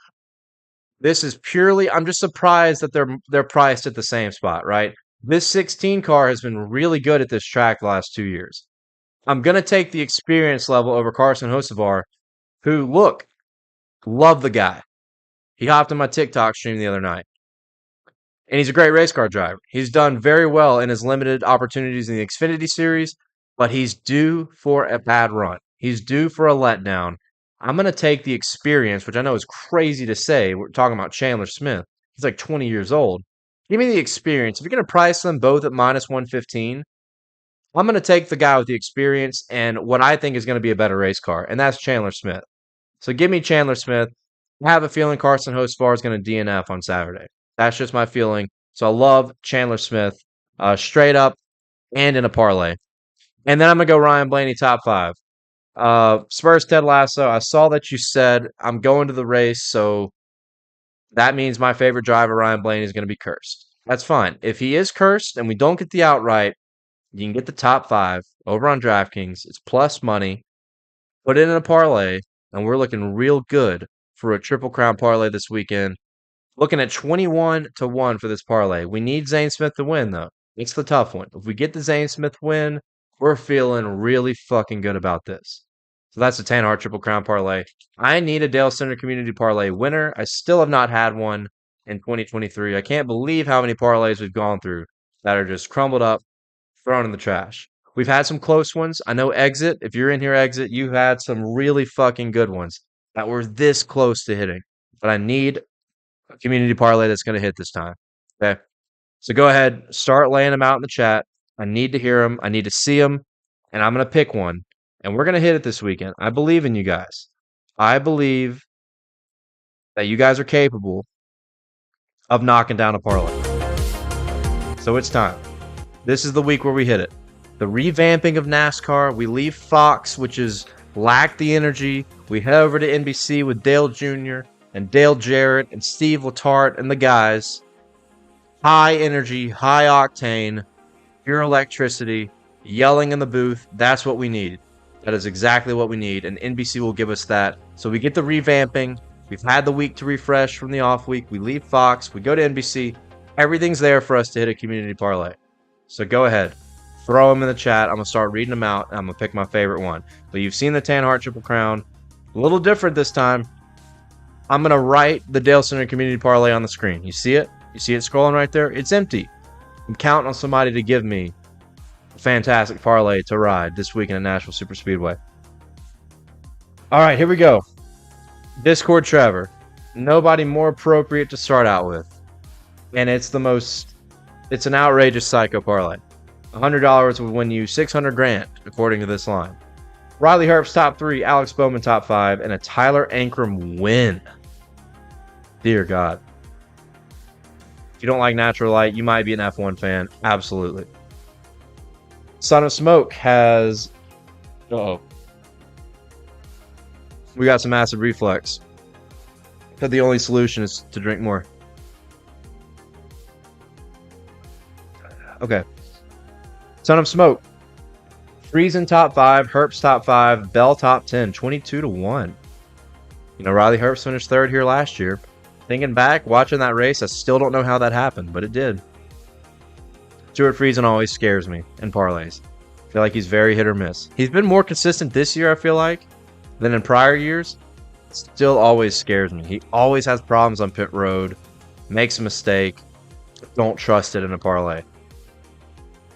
This is purely, I'm just surprised that they're priced at the same spot, right? This 16 car has been really good at this track the last 2 years. I'm going to take the experience level over Carson Hocevar, who, look, love the guy. He hopped on my TikTok stream the other night. And he's a great race car driver. He's done very well in his limited opportunities in the Xfinity Series, but he's due for a bad run. He's due for a letdown. I'm going to take the experience, which I know is crazy to say. We're talking about Chandler Smith. He's like 20 years old. Give me the experience. If you're going to price them both at minus 115, I'm going to take the guy with the experience and what I think is going to be a better race car, and that's Chandler Smith. So give me Chandler Smith. I have a feeling Carson Hocevar is going to DNF on Saturday. That's just my feeling. So I love Chandler Smith straight up and in a parlay. And then I'm going to go Ryan Blaney top 5. Spurs Ted Lasso, I saw that you said I'm going to the race, so that means my favorite driver, Ryan Blaney, is going to be cursed. That's fine. If he is cursed and we don't get the outright, you can get the top 5 over on DraftKings. It's plus money. Put it in a parlay, and we're looking real good for a Triple Crown parlay this weekend. Looking at 21-1 for this parlay. We need Zane Smith to win, though. It's the tough one. If we get the Zane Smith win, we're feeling really fucking good about this. So that's the Tan Hart Triple Crown parlay. I need a Dalescenter Community Parlay winner. I still have not had one in 2023. I can't believe how many parlays we've gone through that are just crumbled up, thrown in the trash. We've had some close ones. I know Exit, if you're in here, Exit, you had some really fucking good ones that were this close to hitting. But I need a community parlay that's going to hit this time. Okay. So go ahead, start laying them out in the chat. I need to hear them. I need to see them. And I'm going to pick one. And we're going to hit it this weekend. I believe in you guys. I believe that you guys are capable of knocking down a parlay. So it's time. This is the week where we hit it. The revamping of NASCAR. We leave Fox, which is lacked the energy. We head over to NBC with Dale Jr., and Dale Jarrett and Steve Letarte and the guys. High energy, high octane, pure electricity, yelling in the booth. That's what we need. That is exactly what we need, and NBC will give us that. So we get the revamping. We've had the week to refresh from the off week. We leave Fox. We go to NBC. Everything's there for us to hit a community parlay. So go ahead. Throw them in the chat. I'm going to start reading them out, and I'm going to pick my favorite one. But you've seen the Tan Hart Triple Crown. A little different this time. I'm going to write the Dalescenter Community Parlay on the screen. You see it? You see it scrolling right there? It's empty. I'm counting on somebody to give me a fantastic parlay to ride this weekend at Nashville Superspeedway. All right, here we go. Discord Trevor. Nobody more appropriate to start out with. And it's an outrageous psycho parlay. $100 would win you 600 grand, according to this line. Riley Herbst top 3, Alex Bowman top 5, and a Tyler Ankrum win. Dear God. If you don't like Natural Light, you might be an F1 fan. Absolutely. Son of Smoke has... Uh-oh. We got some acid reflux. But the only solution is to drink more. Okay. Son of Smoke. Friesen top 5, Herbst top 5, Bell top 10, 22-1. You know, Riley Herbst finished 3rd here last year. Thinking back, watching that race, I still don't know how that happened, but it did. Stuart Friesen always scares me in parlays. I feel like he's very hit or miss. He's been more consistent this year, I feel like, than in prior years. Still always scares me. He always has problems on pit road, makes a mistake. Don't trust it in a parlay.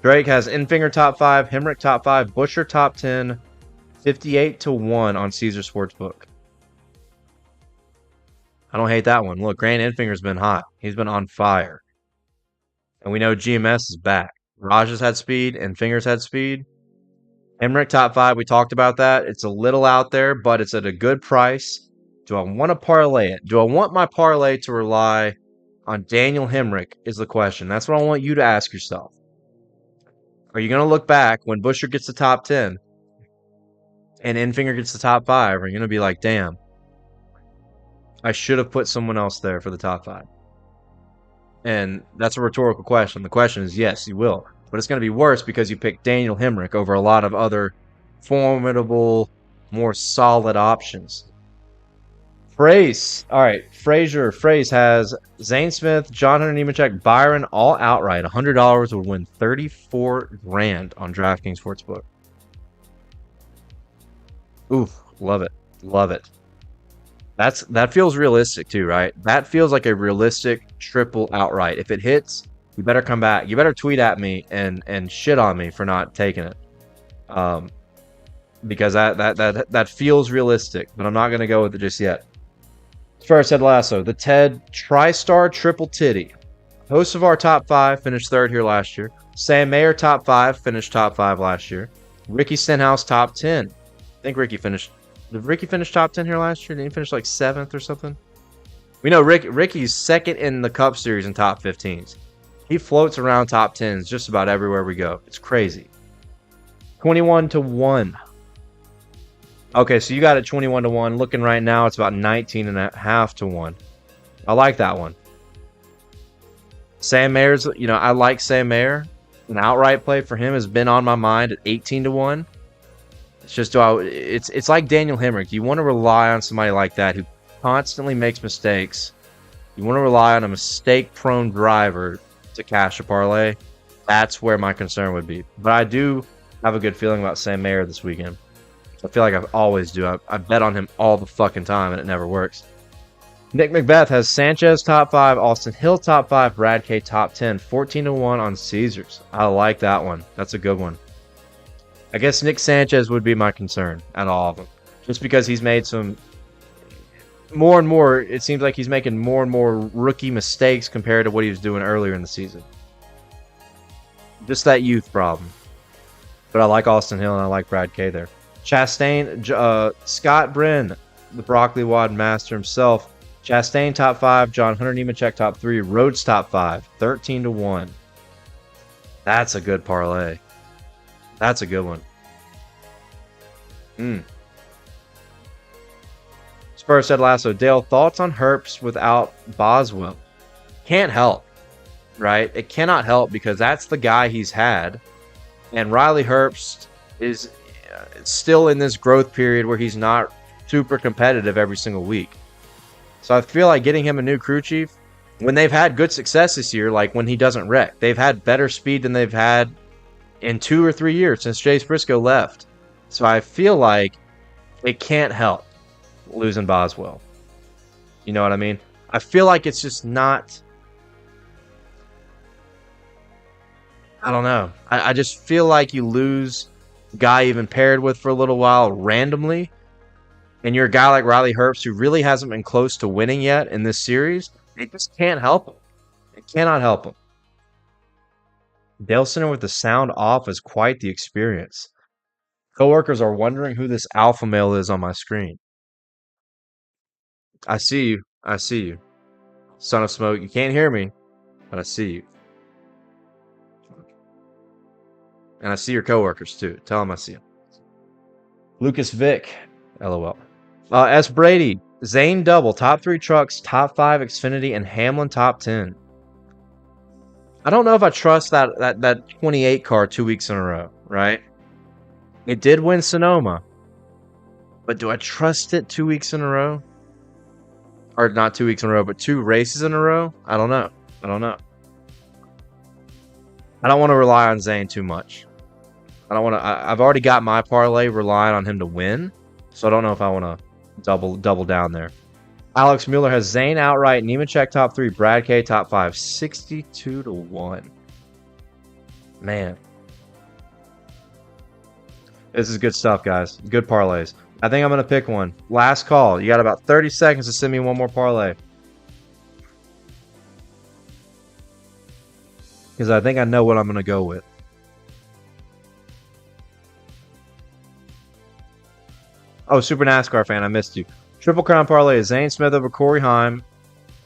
Drake has Infinger top 5, Hemrick top 5, Busher top 10, 58-1 on Caesar Sportsbook. I don't hate that one. Look, Grant Infinger's been hot. He's been on fire. And we know GMS is back. Raj has had speed, and Fingers had speed. Hemrick top 5, we talked about that. It's a little out there, but it's at a good price. Do I want to parlay it? Do I want my parlay to rely on Daniel Hemrick is the question. That's what I want you to ask yourself. Are you going to look back when Busher gets the top 10 and Infinger gets the top 5? Are you going to be like, damn, I should have put someone else there for the top 5? And that's a rhetorical question. The question is, yes, you will. But it's going to be worse because you picked Daniel Hemrick over a lot of other formidable, more solid options. Phrase. All right. Phrase has Zane Smith, John Hunter Nemechek, Byron all outright. $100 would win 34 grand on DraftKings Sportsbook. Ooh, love it. Love it. That feels realistic too, right? That feels like a realistic triple outright. If it hits, you better come back. You better tweet at me and shit on me for not taking it. Because that feels realistic, but I'm not going to go with it just yet. As far as Ted Lasso, the Ted TriStar Triple Titty. Host of our top 5, finished 3rd here last year. Sam Mayer top 5, finished top 5 last year. Ricky Stenhouse top 10. I think Ricky finished. Did Ricky finish top 10 here last year? Did he finish like 7th or something? We know Ricky's 2nd in the Cup Series in top 15s. He floats around top 10s just about everywhere we go. It's crazy. 21-1. Okay, so you got it 21-1. Looking right now, it's about 19.5-1. I like that one. Sam Mayer's, you know, I like Sam Mayer. An outright play for him has been on my mind at 18-1. It's just, it's like Daniel Hemrick. You want to rely on somebody like that who constantly makes mistakes. You want to rely on a mistake-prone driver to cash a parlay. That's where my concern would be. But I do have a good feeling about Sam Mayer this weekend. I feel like I always do. I bet on him all the fucking time, and it never works. Nick Macbeth has Sanchez top 5, Austin Hill top 5, Brad K top 10, 14-1 on Caesars. I like that one. That's a good one. I guess Nick Sanchez would be my concern out of all of them. Just because he's made some more and more, it seems like he's making more and more rookie mistakes compared to what he was doing earlier in the season. Just that youth problem. But I like Austin Hill and I like Brad K there. Chastain, Scott Brin, the Broccoli Wad master himself. Chastain top 5, John Hunter Nemechek top 3, Rhodes top 5, 13-1. That's a good parlay. That's a good one. Spurs said Lasso. Dale, thoughts on Herbst without Boswell? Can't help, right? It cannot help because that's the guy he's had. And Riley Herbst is still in this growth period where he's not super competitive every single week. So I feel like getting him a new crew chief, when they've had good success this year, like when he doesn't wreck, they've had better speed than they've had in 2 or 3 years since Chase Briscoe left. So I feel like it can't help losing Boswell. You know what I mean? I feel like it's just not... I don't know. I just feel like you lose a guy you've been paired with for a little while randomly, and you're a guy like Riley Herbst who really hasn't been close to winning yet in this series. It just can't help him. It cannot help him. Dalescenter with the sound off is quite the experience. Coworkers are wondering who this alpha male is on my screen. I see you. I see you. Son of Smoke, you can't hear me, but I see you. And I see your coworkers too. Tell them I see them. Lucas Vick, LOL. S. Brady, Zane double, top 3 trucks, top 5 Xfinity, and Hamlin top 10. I don't know if I trust that 28 car 2 weeks in a row, right? It did win Sonoma, but do I trust it 2 weeks in a row? Or not 2 weeks in a row, but 2 races in a row? I don't know. I don't want to rely on Zane too much. I've already got my parlay relying on him to win, so I don't know if I want to double down there. Alex Mueller has Zane outright, Nemechek top 3, Brad K top 5, 62-1. Man, this is good stuff, guys. Good parlays. I think I'm gonna pick one. Last call. You got about 30 seconds to send me one more parlay, because I think I know what I'm gonna go with. Oh, Super Nascar fan, I missed you. Triple Crown parlay is Zane Smith over Corey Heim,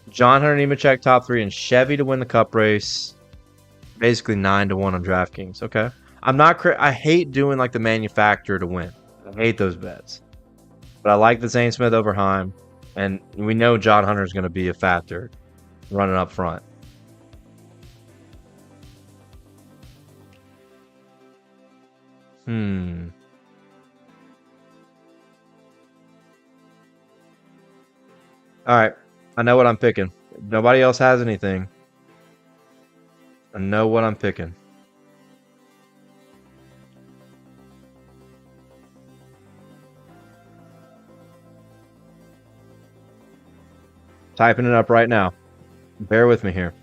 John Hunter Nemechek top 3, and Chevy to win the Cup race. Basically 9-1 on DraftKings. Okay, I'm not. I hate doing like the manufacturer to win. I hate those bets, but I like the Zane Smith over Heim, and we know John Hunter is going to be a factor running up front. All right, I know what I'm picking. If nobody else has anything, I know what I'm picking. Typing it up right now. Bear with me here.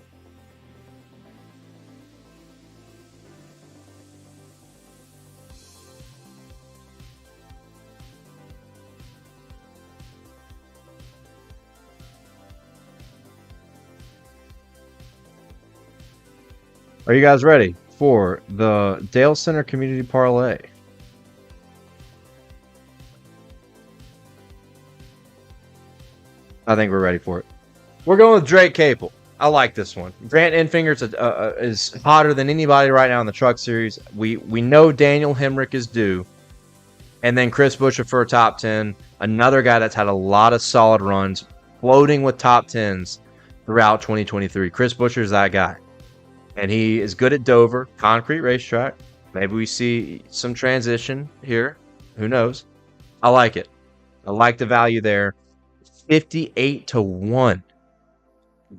Are you guys ready for the Dalescenter Community Parlay? I think we're ready for it. We're going with Drake Capel. I like this one. Grant Enfinger is hotter than anybody right now in the Truck Series. We know Daniel Hemrick is due. And then Chris Buescher for a top 10. Another guy that's had a lot of solid runs, floating with top 10s throughout 2023. Chris Buescher is that guy. And he is good at Dover, concrete racetrack. Maybe we see some transition here. Who knows? I like it. I like the value there. 58-1.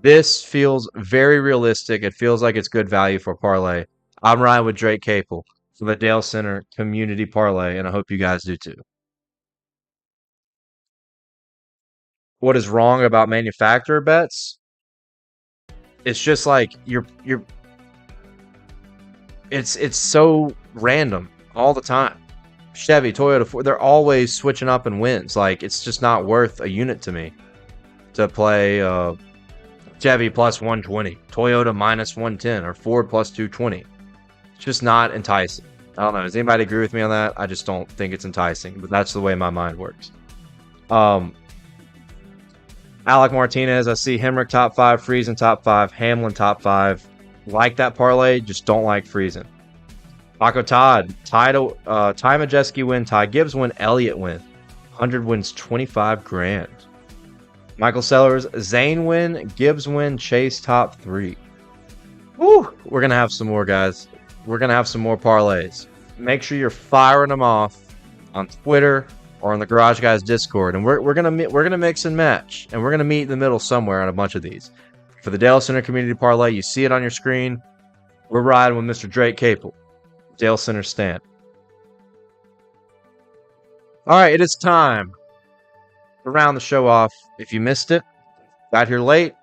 This feels very realistic. It feels like it's good value for parlay. I'm riding with Drake Capel for the Dalescenter Community Parlay, and I hope you guys do too. What is wrong about manufacturer bets? It's just like it's so random all the time. Chevy, Toyota, Ford, they're always switching up in wins. Like, it's just not worth a unit to me to play Chevy plus 120, Toyota minus 110, or Ford plus 220. It's just not enticing. I don't know. Does anybody agree with me on that? I just don't think it's enticing, but that's the way my mind works. Alec Martinez, I see Hemrick top 5, Friesen top 5, Hamlin top 5. Like that parlay, just don't like Friesen. Paco Todd, Ty Majeski win, Ty Gibbs win, Elliott win. 100 wins, 25 grand. Michael Sellers, Zane win, Gibbs win, Chase top 3. Woo! We're going to have some more, guys. We're going to have some more parlays. Make sure you're firing them off on Twitter or on the Garage Guys Discord. And we're gonna mix and match. And we're going to meet in the middle somewhere on a bunch of these. For the Dalescenter Community Parlay, you see it on your screen. We're riding with Mr. Drake Capel. Dalescenter stand. All right, it is time to round the show off. If you missed it, got here late,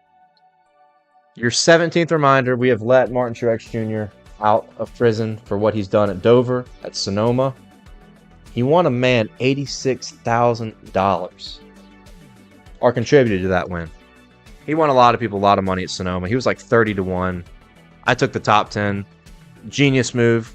your 17th reminder, we have let Martin Truex Jr. out of prison for what he's done at Dover, at Sonoma. He won a man $86,000 or contributed to that win. He won a lot of people a lot of money at Sonoma. He was like 30-1. I took the top 10. Genius move.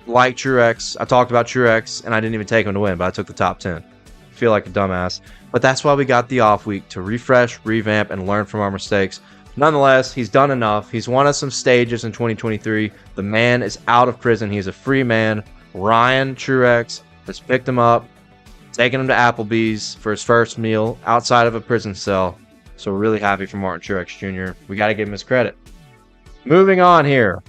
Like Truex. I talked about Truex, and I didn't even take him to win, but I took the top 10. Feel like a dumbass. But that's why we got the off week, to refresh, revamp, and learn from our mistakes. Nonetheless, he's done enough. He's won us some stages in 2023. The man is out of prison. He's a free man. Ryan Truex has picked him up, taken him to Applebee's for his first meal outside of a prison cell. So we're really happy for Martin Truex Jr. We got to give him his credit. Moving on here.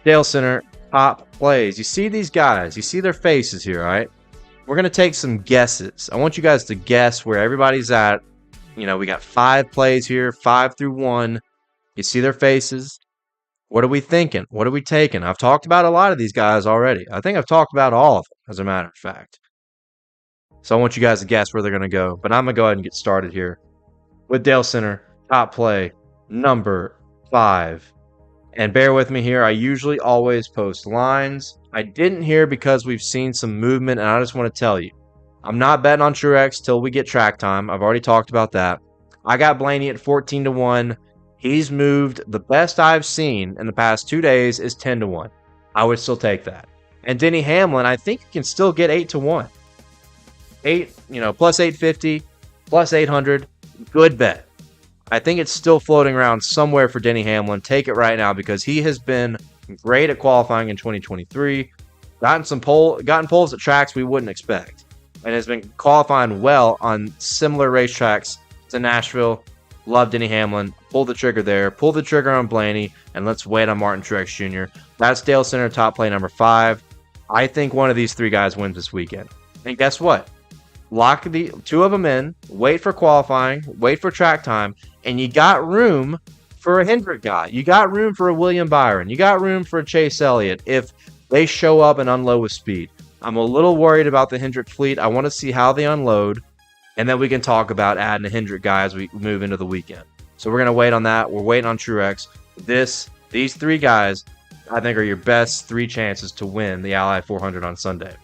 Dalescenter top plays. You see these guys. You see their faces here, all right? We're going to take some guesses. I want you guys to guess where everybody's at. You know, we got 5 plays here, 5 through 1. You see their faces. What are we thinking? What are we taking? I've talked about a lot of these guys already. I think I've talked about all of them, as a matter of fact. So I want you guys to guess where they're going to go. But I'm going to go ahead and get started here with Dalescenter top play number 5. And bear with me here. I usually always post lines. I didn't here because we've seen some movement, and I just want to tell you, I'm not betting on Truex till we get track time. I've already talked about that. I got Blaney at 14-1. He's moved. The best I've seen in the past 2 days is 10-1. I would still take that. And Denny Hamlin, I think you can still get 8-1. Plus 850, plus 800. Good bet. I think it's still floating around somewhere for Denny Hamlin. Take it right now because he has been great at qualifying in 2023. Gotten poles at tracks we wouldn't expect, and has been qualifying well on similar racetracks to Nashville. Love Denny Hamlin. Pull the trigger there. Pull the trigger on Blaney, and let's wait on Martin Truex Jr. That's Dalescenter top play number 5. I think one of these 3 guys wins this weekend. And guess what? Lock the 2 of them in. Wait for qualifying. Wait for track time. And you got room for a Hendrick guy. You got room for a William Byron. You got room for a Chase Elliott if they show up and unload with speed. I'm a little worried about the Hendrick fleet. I want to see how they unload. And then we can talk about adding a Hendrick guy as we move into the weekend. So we're going to wait on that. We're waiting on Truex. These 3 guys, I think, are your best 3 chances to win the Ally 400 on Sunday.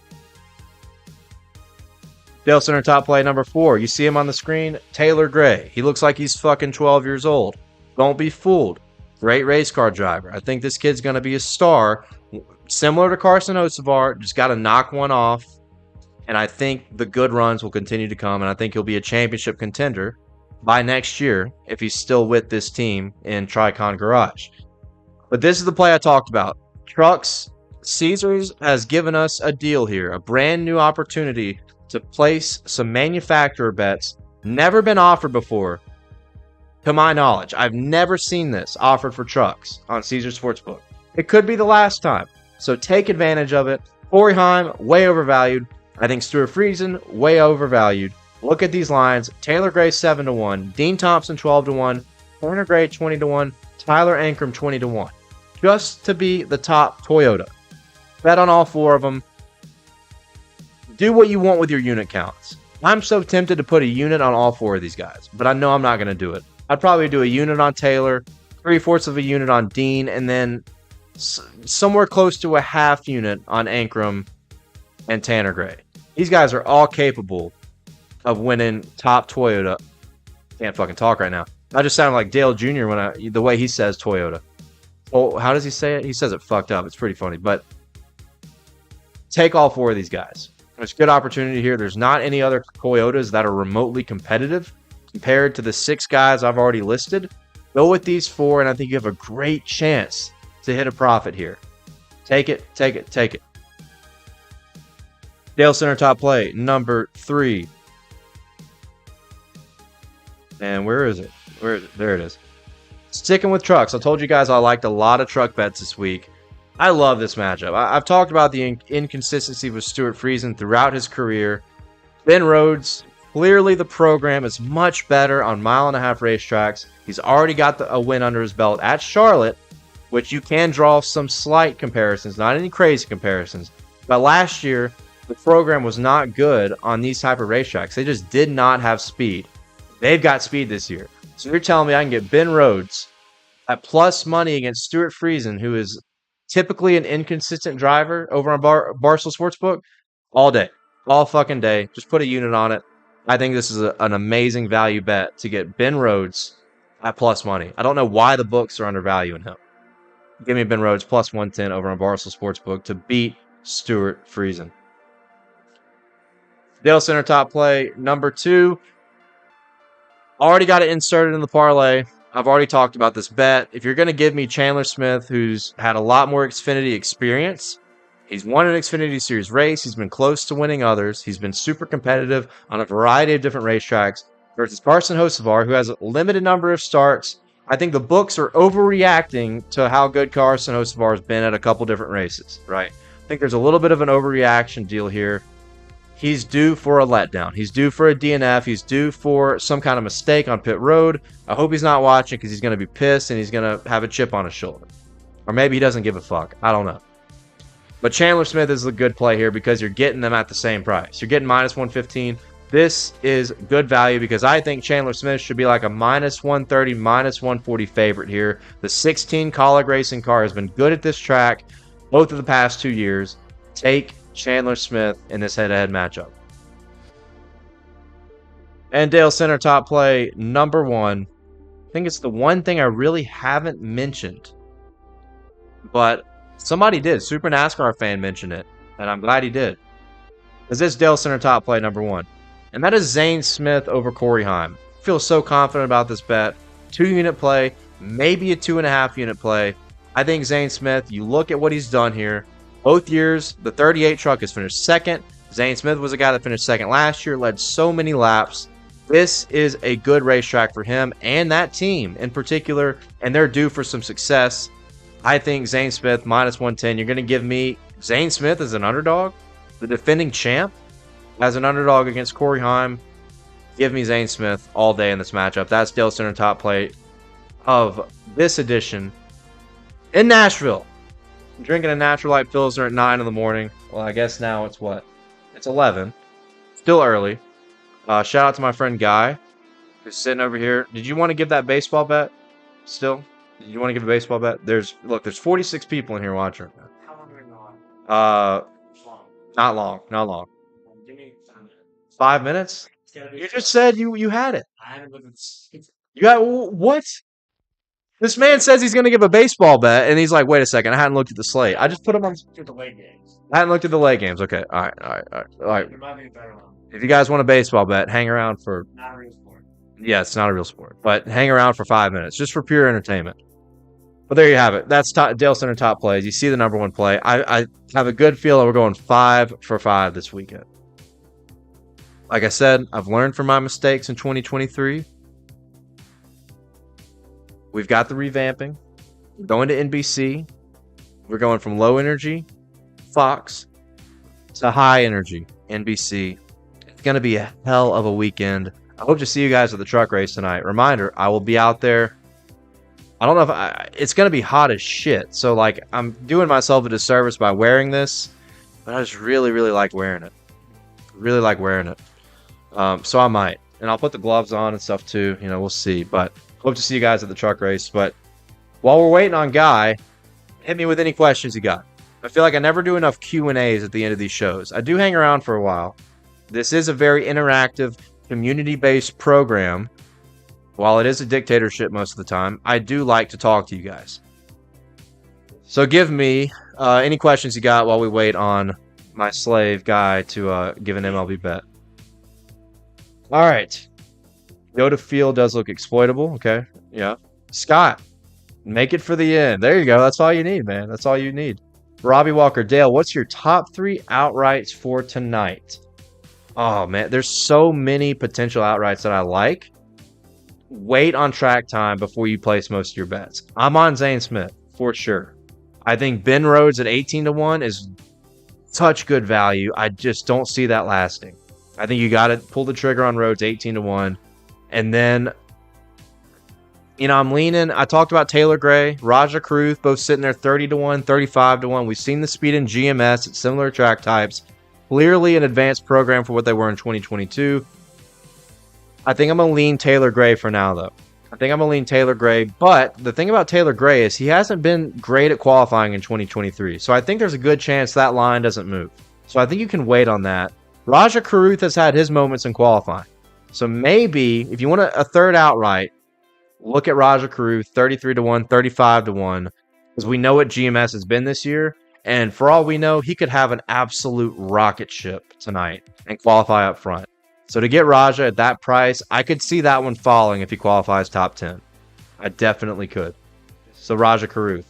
Dalescenter top play number 4. You see him on the screen? Taylor Gray. He looks like he's fucking 12 years old. Don't be fooled. Great race car driver. I think this kid's going to be a star. Similar to Carson Osevar. Just got to knock one off. And I think the good runs will continue to come. And I think he'll be a championship contender by next year if he's still with this team in Tricon Garage. But this is the play I talked about. Trucks. Caesars has given us a deal here. A brand new opportunity to place some manufacturer bets. Never been offered before, to my knowledge. I've never seen this offered for trucks on Caesar Sportsbook. It could be the last time, so take advantage of it. Corey Heim, way overvalued. I think Stuart Friesen, way overvalued. Look at these lines. Taylor Gray, 7-1. Dean Thompson, 12-1. Tanner Gray, 20-1. Tyler Ankrum, 20-1. Just to be the top Toyota. Bet on all 4 of them. Do what you want with your unit counts. I'm so tempted to put a unit on all 4 of these guys, but I know I'm not going to do it. I'd probably do a unit on Taylor, 3/4 of a unit on Dean, and then somewhere close to a half unit on Ankrum and Tanner Gray. These guys are all capable of winning top Toyota. Can't fucking talk right now. I just sound like Dale Jr. the way he says Toyota. Well, how does he say it? He says it fucked up. It's pretty funny, but take all 4 of these guys. There's a good opportunity here. There's not any other Toyotas that are remotely competitive compared to the 6 guys I've already listed. Go with these 4, and I think you have a great chance to hit a profit here. Take it, take it, take it. Dalescenter top play number 3. And where is it? Where is it? There it is. Sticking with trucks. I told you guys I liked a lot of truck bets this week. I love this matchup. I've talked about the inconsistency with Stuart Friesen throughout his career. Ben Rhodes, clearly the program is much better on 1.5-mile racetracks. He's already got a win under his belt at Charlotte, which you can draw some slight comparisons, not any crazy comparisons. But last year, the program was not good on these type of racetracks. They just did not have speed. They've got speed this year. So you're telling me I can get Ben Rhodes at plus money against Stuart Friesen, who is typically an inconsistent driver over on Barstool Sportsbook, all day, all fucking day. Just put a unit on it. I think this is an amazing value bet to get Ben Rhodes at plus money. I don't know why the books are undervaluing him. Give me Ben Rhodes plus 110 over on Barstool Sportsbook to beat Stuart Friesen. Dalescenter top play number 2. Already got it inserted in the parlay. I've already talked about this bet. If you're going to give me Chandler Smith, who's had a lot more Xfinity experience, he's won an Xfinity Series race. He's been close to winning others. He's been super competitive on a variety of different racetracks versus Carson Hocevar, who has a limited number of starts. I think the books are overreacting to how good Carson Hocevar has been at a couple different races, right? I think there's a little bit of an overreaction deal here. He's due for a letdown. He's due for a DNF. He's due for some kind of mistake on pit road. I hope he's not watching because he's going to be pissed and he's going to have a chip on his shoulder. Or maybe he doesn't give a fuck. I don't know. But Chandler Smith is a good play here because you're getting them at the same price. You're getting minus 115. This is good value because I think Chandler Smith should be like a minus 130, minus 140 favorite here. The 16 Colleague Racing car has been good at this track both of the past 2 years. Take Chandler Smith in this head-to-head matchup. And Dalescenter top play number 1. I think it's the one thing I really haven't mentioned, but somebody did. Super Nascar fan mentioned it, and I'm glad he did. Because this Dalescenter top play number 1, and that is Zane Smith over Corey Heim. I feel so confident about this bet. 2-unit play, maybe a 2.5-unit play. I think Zane Smith, you look at what he's done here. Both years, the 38 truck has finished second. Zane Smith was a guy that finished second last year, led so many laps. This is a good racetrack for him and that team in particular, and they're due for some success. I think Zane Smith minus 110. You're going to give me Zane Smith as an underdog, the defending champ, as an underdog against Corey Heim. Give me Zane Smith all day in this matchup. That's Dalescenter top play of this edition in Nashville. Drinking a Natural Light Pilsner at 9 in the morning. Well, I guess now it's what? It's 11. Still early. Shout out to my friend Guy, who's sitting over here. Did you want to give that baseball bet still? Did you want to give a baseball bet? There's 46 people in here watching. How long are we on? Not long. Give me 5 minutes. 5 minutes? It's gotta be You just said you had it. I haven't looked at this. You got what? This man says he's going to give a baseball bet, and he's like, wait a second, I hadn't looked at the slate. I just put him on. Through the late games. I hadn't looked at the late games. Okay, all right. There might be a better one. If you guys want a baseball bet, hang around for. Not a real sport. Yeah, it's not a real sport, but hang around for 5 minutes just for pure entertainment. But there you have it. That's Dalescenter top plays. You see the number 1 play. I have a good feel that we're going 5 for 5 this weekend. Like I said, I've learned from my mistakes in 2023. We've got the revamping. We're going to NBC. We're going from low energy, Fox, to high energy, NBC. It's going to be a hell of a weekend. I hope to see you guys at the truck race tonight. Reminder, I will be out there. I don't know if it's going to be hot as shit. So, like, I'm doing myself a disservice by wearing this. But I just really, really like wearing it. Really like wearing it. So I might. And I'll put the gloves on and stuff too. You know, we'll see. But hope to see you guys at the truck race. But while we're waiting on Guy, hit me with any questions you got. I feel like I never do enough Q&As at the end of these shows. I do hang around for a while. This is a very interactive, community-based program. While it is a dictatorship most of the time, I do like to talk to you guys. So give me any questions you got while we wait on my slave Guy to give an MLB bet. All right. Go to field does look exploitable. Okay. Yeah. Scott, make it for the end. There you go. That's all you need, man. That's all you need. Robbie Walker, Dale, what's your top 3 outrights for tonight? Oh, man. There's so many potential outrights that I like. Wait on track time before you place most of your bets. I'm on Zane Smith for sure. I think Ben Rhodes at 18-1 is such good value. I just don't see that lasting. I think you got to pull the trigger on Rhodes 18-1. And then, you know, I'm leaning. I talked about Taylor Gray, Raja Caruth, both sitting there 30-1, 35-1. We've seen the speed in GMS at similar track types. Clearly an advanced program for what they were in 2022. I think I'm going to lean Taylor Gray for now, though. I think I'm going to lean Taylor Gray. But the thing about Taylor Gray is he hasn't been great at qualifying in 2023. So I think there's a good chance that line doesn't move. So I think you can wait on that. Raja Caruth has had his moments in qualifying. So maybe if you want a third outright, look at Raja Caruth 33-1, 35-1. Because because we know what GMS has been this year. And for all we know, he could have an absolute rocket ship tonight and qualify up front. So to get Raja at that price, I could see that one falling if he qualifies top 10. I definitely could. So Raja Caruth.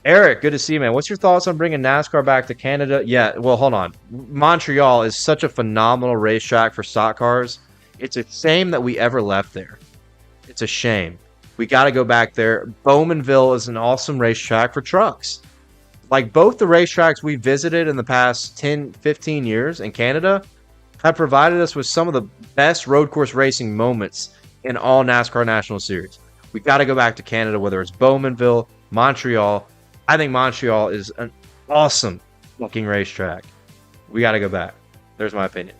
Eric, good to see you, man. What's your thoughts on bringing NASCAR back to Canada? Yeah, well, hold on. Montreal is such a phenomenal racetrack for stock cars. It's a shame that we ever left there. It's a shame. We got to go back there. Bowmanville is an awesome racetrack for trucks. Like both the racetracks we visited in the past 10, 15 years in Canada have provided us with some of the best road course racing moments in all NASCAR National Series. We got to go back to Canada, whether it's Bowmanville, Montreal. I think Montreal is an awesome fucking racetrack. We got to go back. There's my opinion.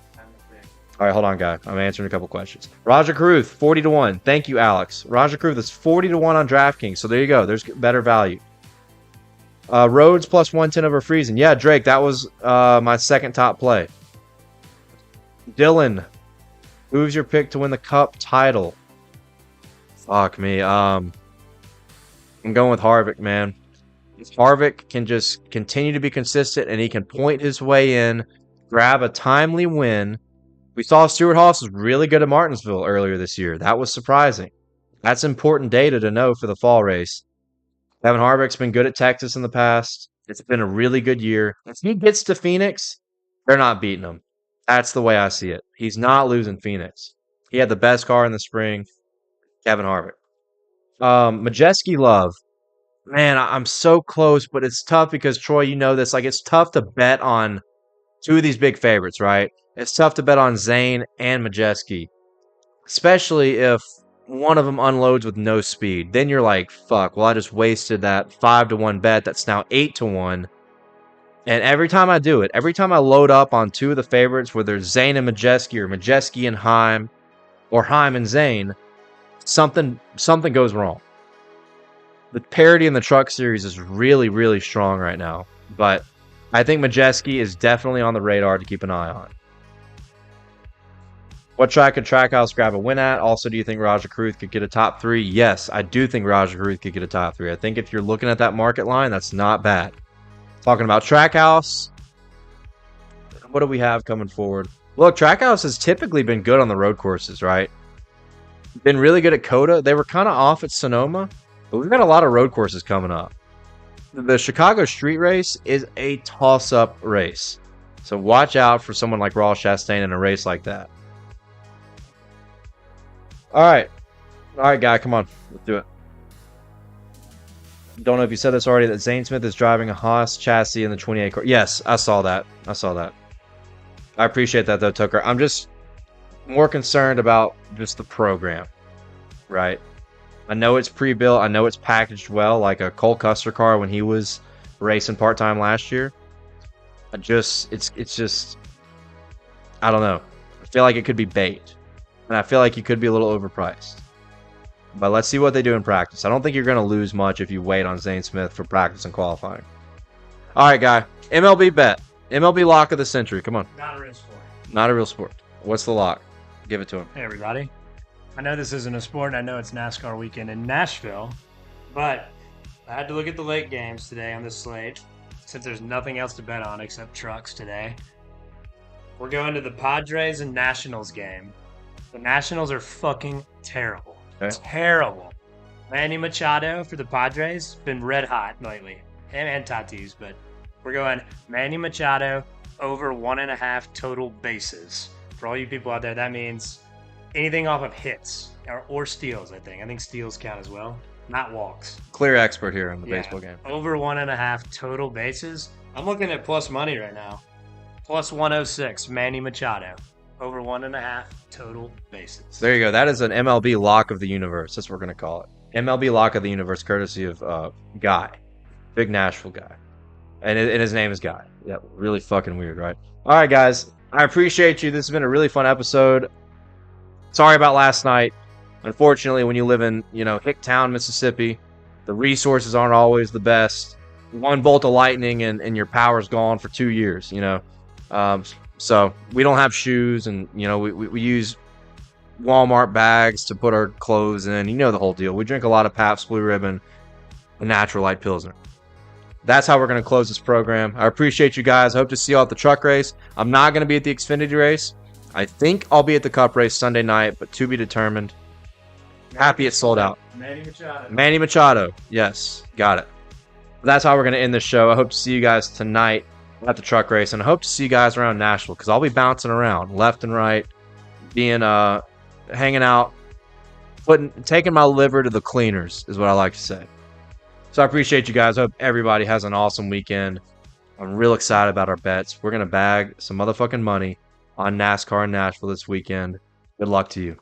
All right, hold on, guy. I'm answering a couple questions. Raja Caruth, 40 to 1. Thank you, Alex. Raja Caruth is 40 to 1 on DraftKings. So there you go. There's better value. Rhodes plus 110 over Friesen. Yeah, Drake, that was my second top play. Dylan, who's your pick to win the Cup title? Fuck me. I'm going with Harvick, man. If Harvick can just continue to be consistent and he can point his way in, grab a timely win. We saw Stewart Haas was really good at Martinsville earlier this year. That was surprising. That's important data to know for the fall race. Kevin Harvick's been good at Texas in the past. It's been a really good year. If he gets to Phoenix, they're not beating him. That's the way I see it. He's not losing Phoenix. He had the best car in the spring. Kevin Harvick. Majeski Love. Man, I'm so close, but it's tough because, Troy, you know this. Like, it's tough to bet on two of these big favorites, right? It's tough to bet on Zane and Majeski, especially if one of them unloads with no speed. Then you're like, fuck, well, I just wasted that 5 to 1 bet that's now 8 to 1. And every time I do it, every time I load up on two of the favorites, whether it's Zane and Majeski or Majeski and Heim or Heim and Zane, something goes wrong. The parity in the truck series is really, really strong right now. But I think Majeski is definitely on the radar to keep an eye on. What track could Trackhouse grab a win at? Also, do you think Raja Caruth could get a top 3? Yes, I do think Raja Caruth could get a top 3. I think if you're looking at that market line, that's not bad. Talking about Trackhouse, what do we have coming forward? Look, Trackhouse has typically been good on the road courses, right? Been really good at COTA. They were kind of off at Sonoma, but we've got a lot of road courses coming up. The Chicago Street Race is a toss-up race. So watch out for someone like Ross Chastain in a race like that. All right, guy, come on. Let's do it. Don't know if you said this already, that Zane Smith is driving a Haas chassis in the 28 car. Yes, I saw that. I appreciate that, though, Tucker. I'm just more concerned about just the program, right? I know it's pre-built. I know it's packaged well, like a Cole Custer car when he was racing part-time last year. It's just, I don't know. I feel like it could be bait. And I feel like you could be a little overpriced. But let's see what they do in practice. I don't think you're going to lose much if you wait on Zane Smith for practice and qualifying. All right, guy. MLB bet. MLB lock of the century. Come on. Not a real sport. Not a real sport. What's the lock? Give it to him. Hey, everybody. I know this isn't a sport, and I know it's NASCAR weekend in Nashville, but I had to look at the late games today on this slate, since there's nothing else to bet on except trucks today. We're going to the Padres and Nationals game. The Nationals are fucking terrible. Okay. Terrible. Manny Machado for the Padres, been red hot lately. Him and Tatis, but we're going Manny Machado over 1.5 total bases. For all you people out there, that means anything off of hits or steals, I think. I think steals count as well, not walks. Clear expert here in the baseball game. Over 1.5 total bases. I'm looking at plus money right now. Plus 106, Manny Machado. Over 1.5 total bases. There you go. That is an MLB lock of the universe. That's what we're going to call it. MLB lock of the universe, courtesy of Guy. Big Nashville guy. And his name is Guy. Yeah, really fucking weird, right? All right, guys. I appreciate you. This has been a really fun episode. Sorry about last night. Unfortunately, when you live in, Hicktown, Mississippi, the resources aren't always the best. One bolt of lightning and your power's gone for 2 years, So we don't have shoes, and we use Walmart bags to put our clothes in. You know the whole deal. We drink a lot of Pabst Blue Ribbon. a natural light Pilsner. That's how we're going to close this program. I appreciate you guys. I hope to see you all at the truck race. I'm not going to be at the Xfinity race. I think I'll be at the Cup race Sunday night, but to be determined. Happy it's sold out. Manny Machado. Yes, got it. That's how we're going to end this show. I hope to see you guys tonight at the truck race, and I hope to see you guys around Nashville because I'll be bouncing around left and right, being hanging out, taking my liver to the cleaners is what I like to say. So I appreciate you guys. I hope everybody has an awesome weekend. I'm real excited about our bets. We're going to bag some motherfucking money on NASCAR in Nashville this weekend. Good luck to you.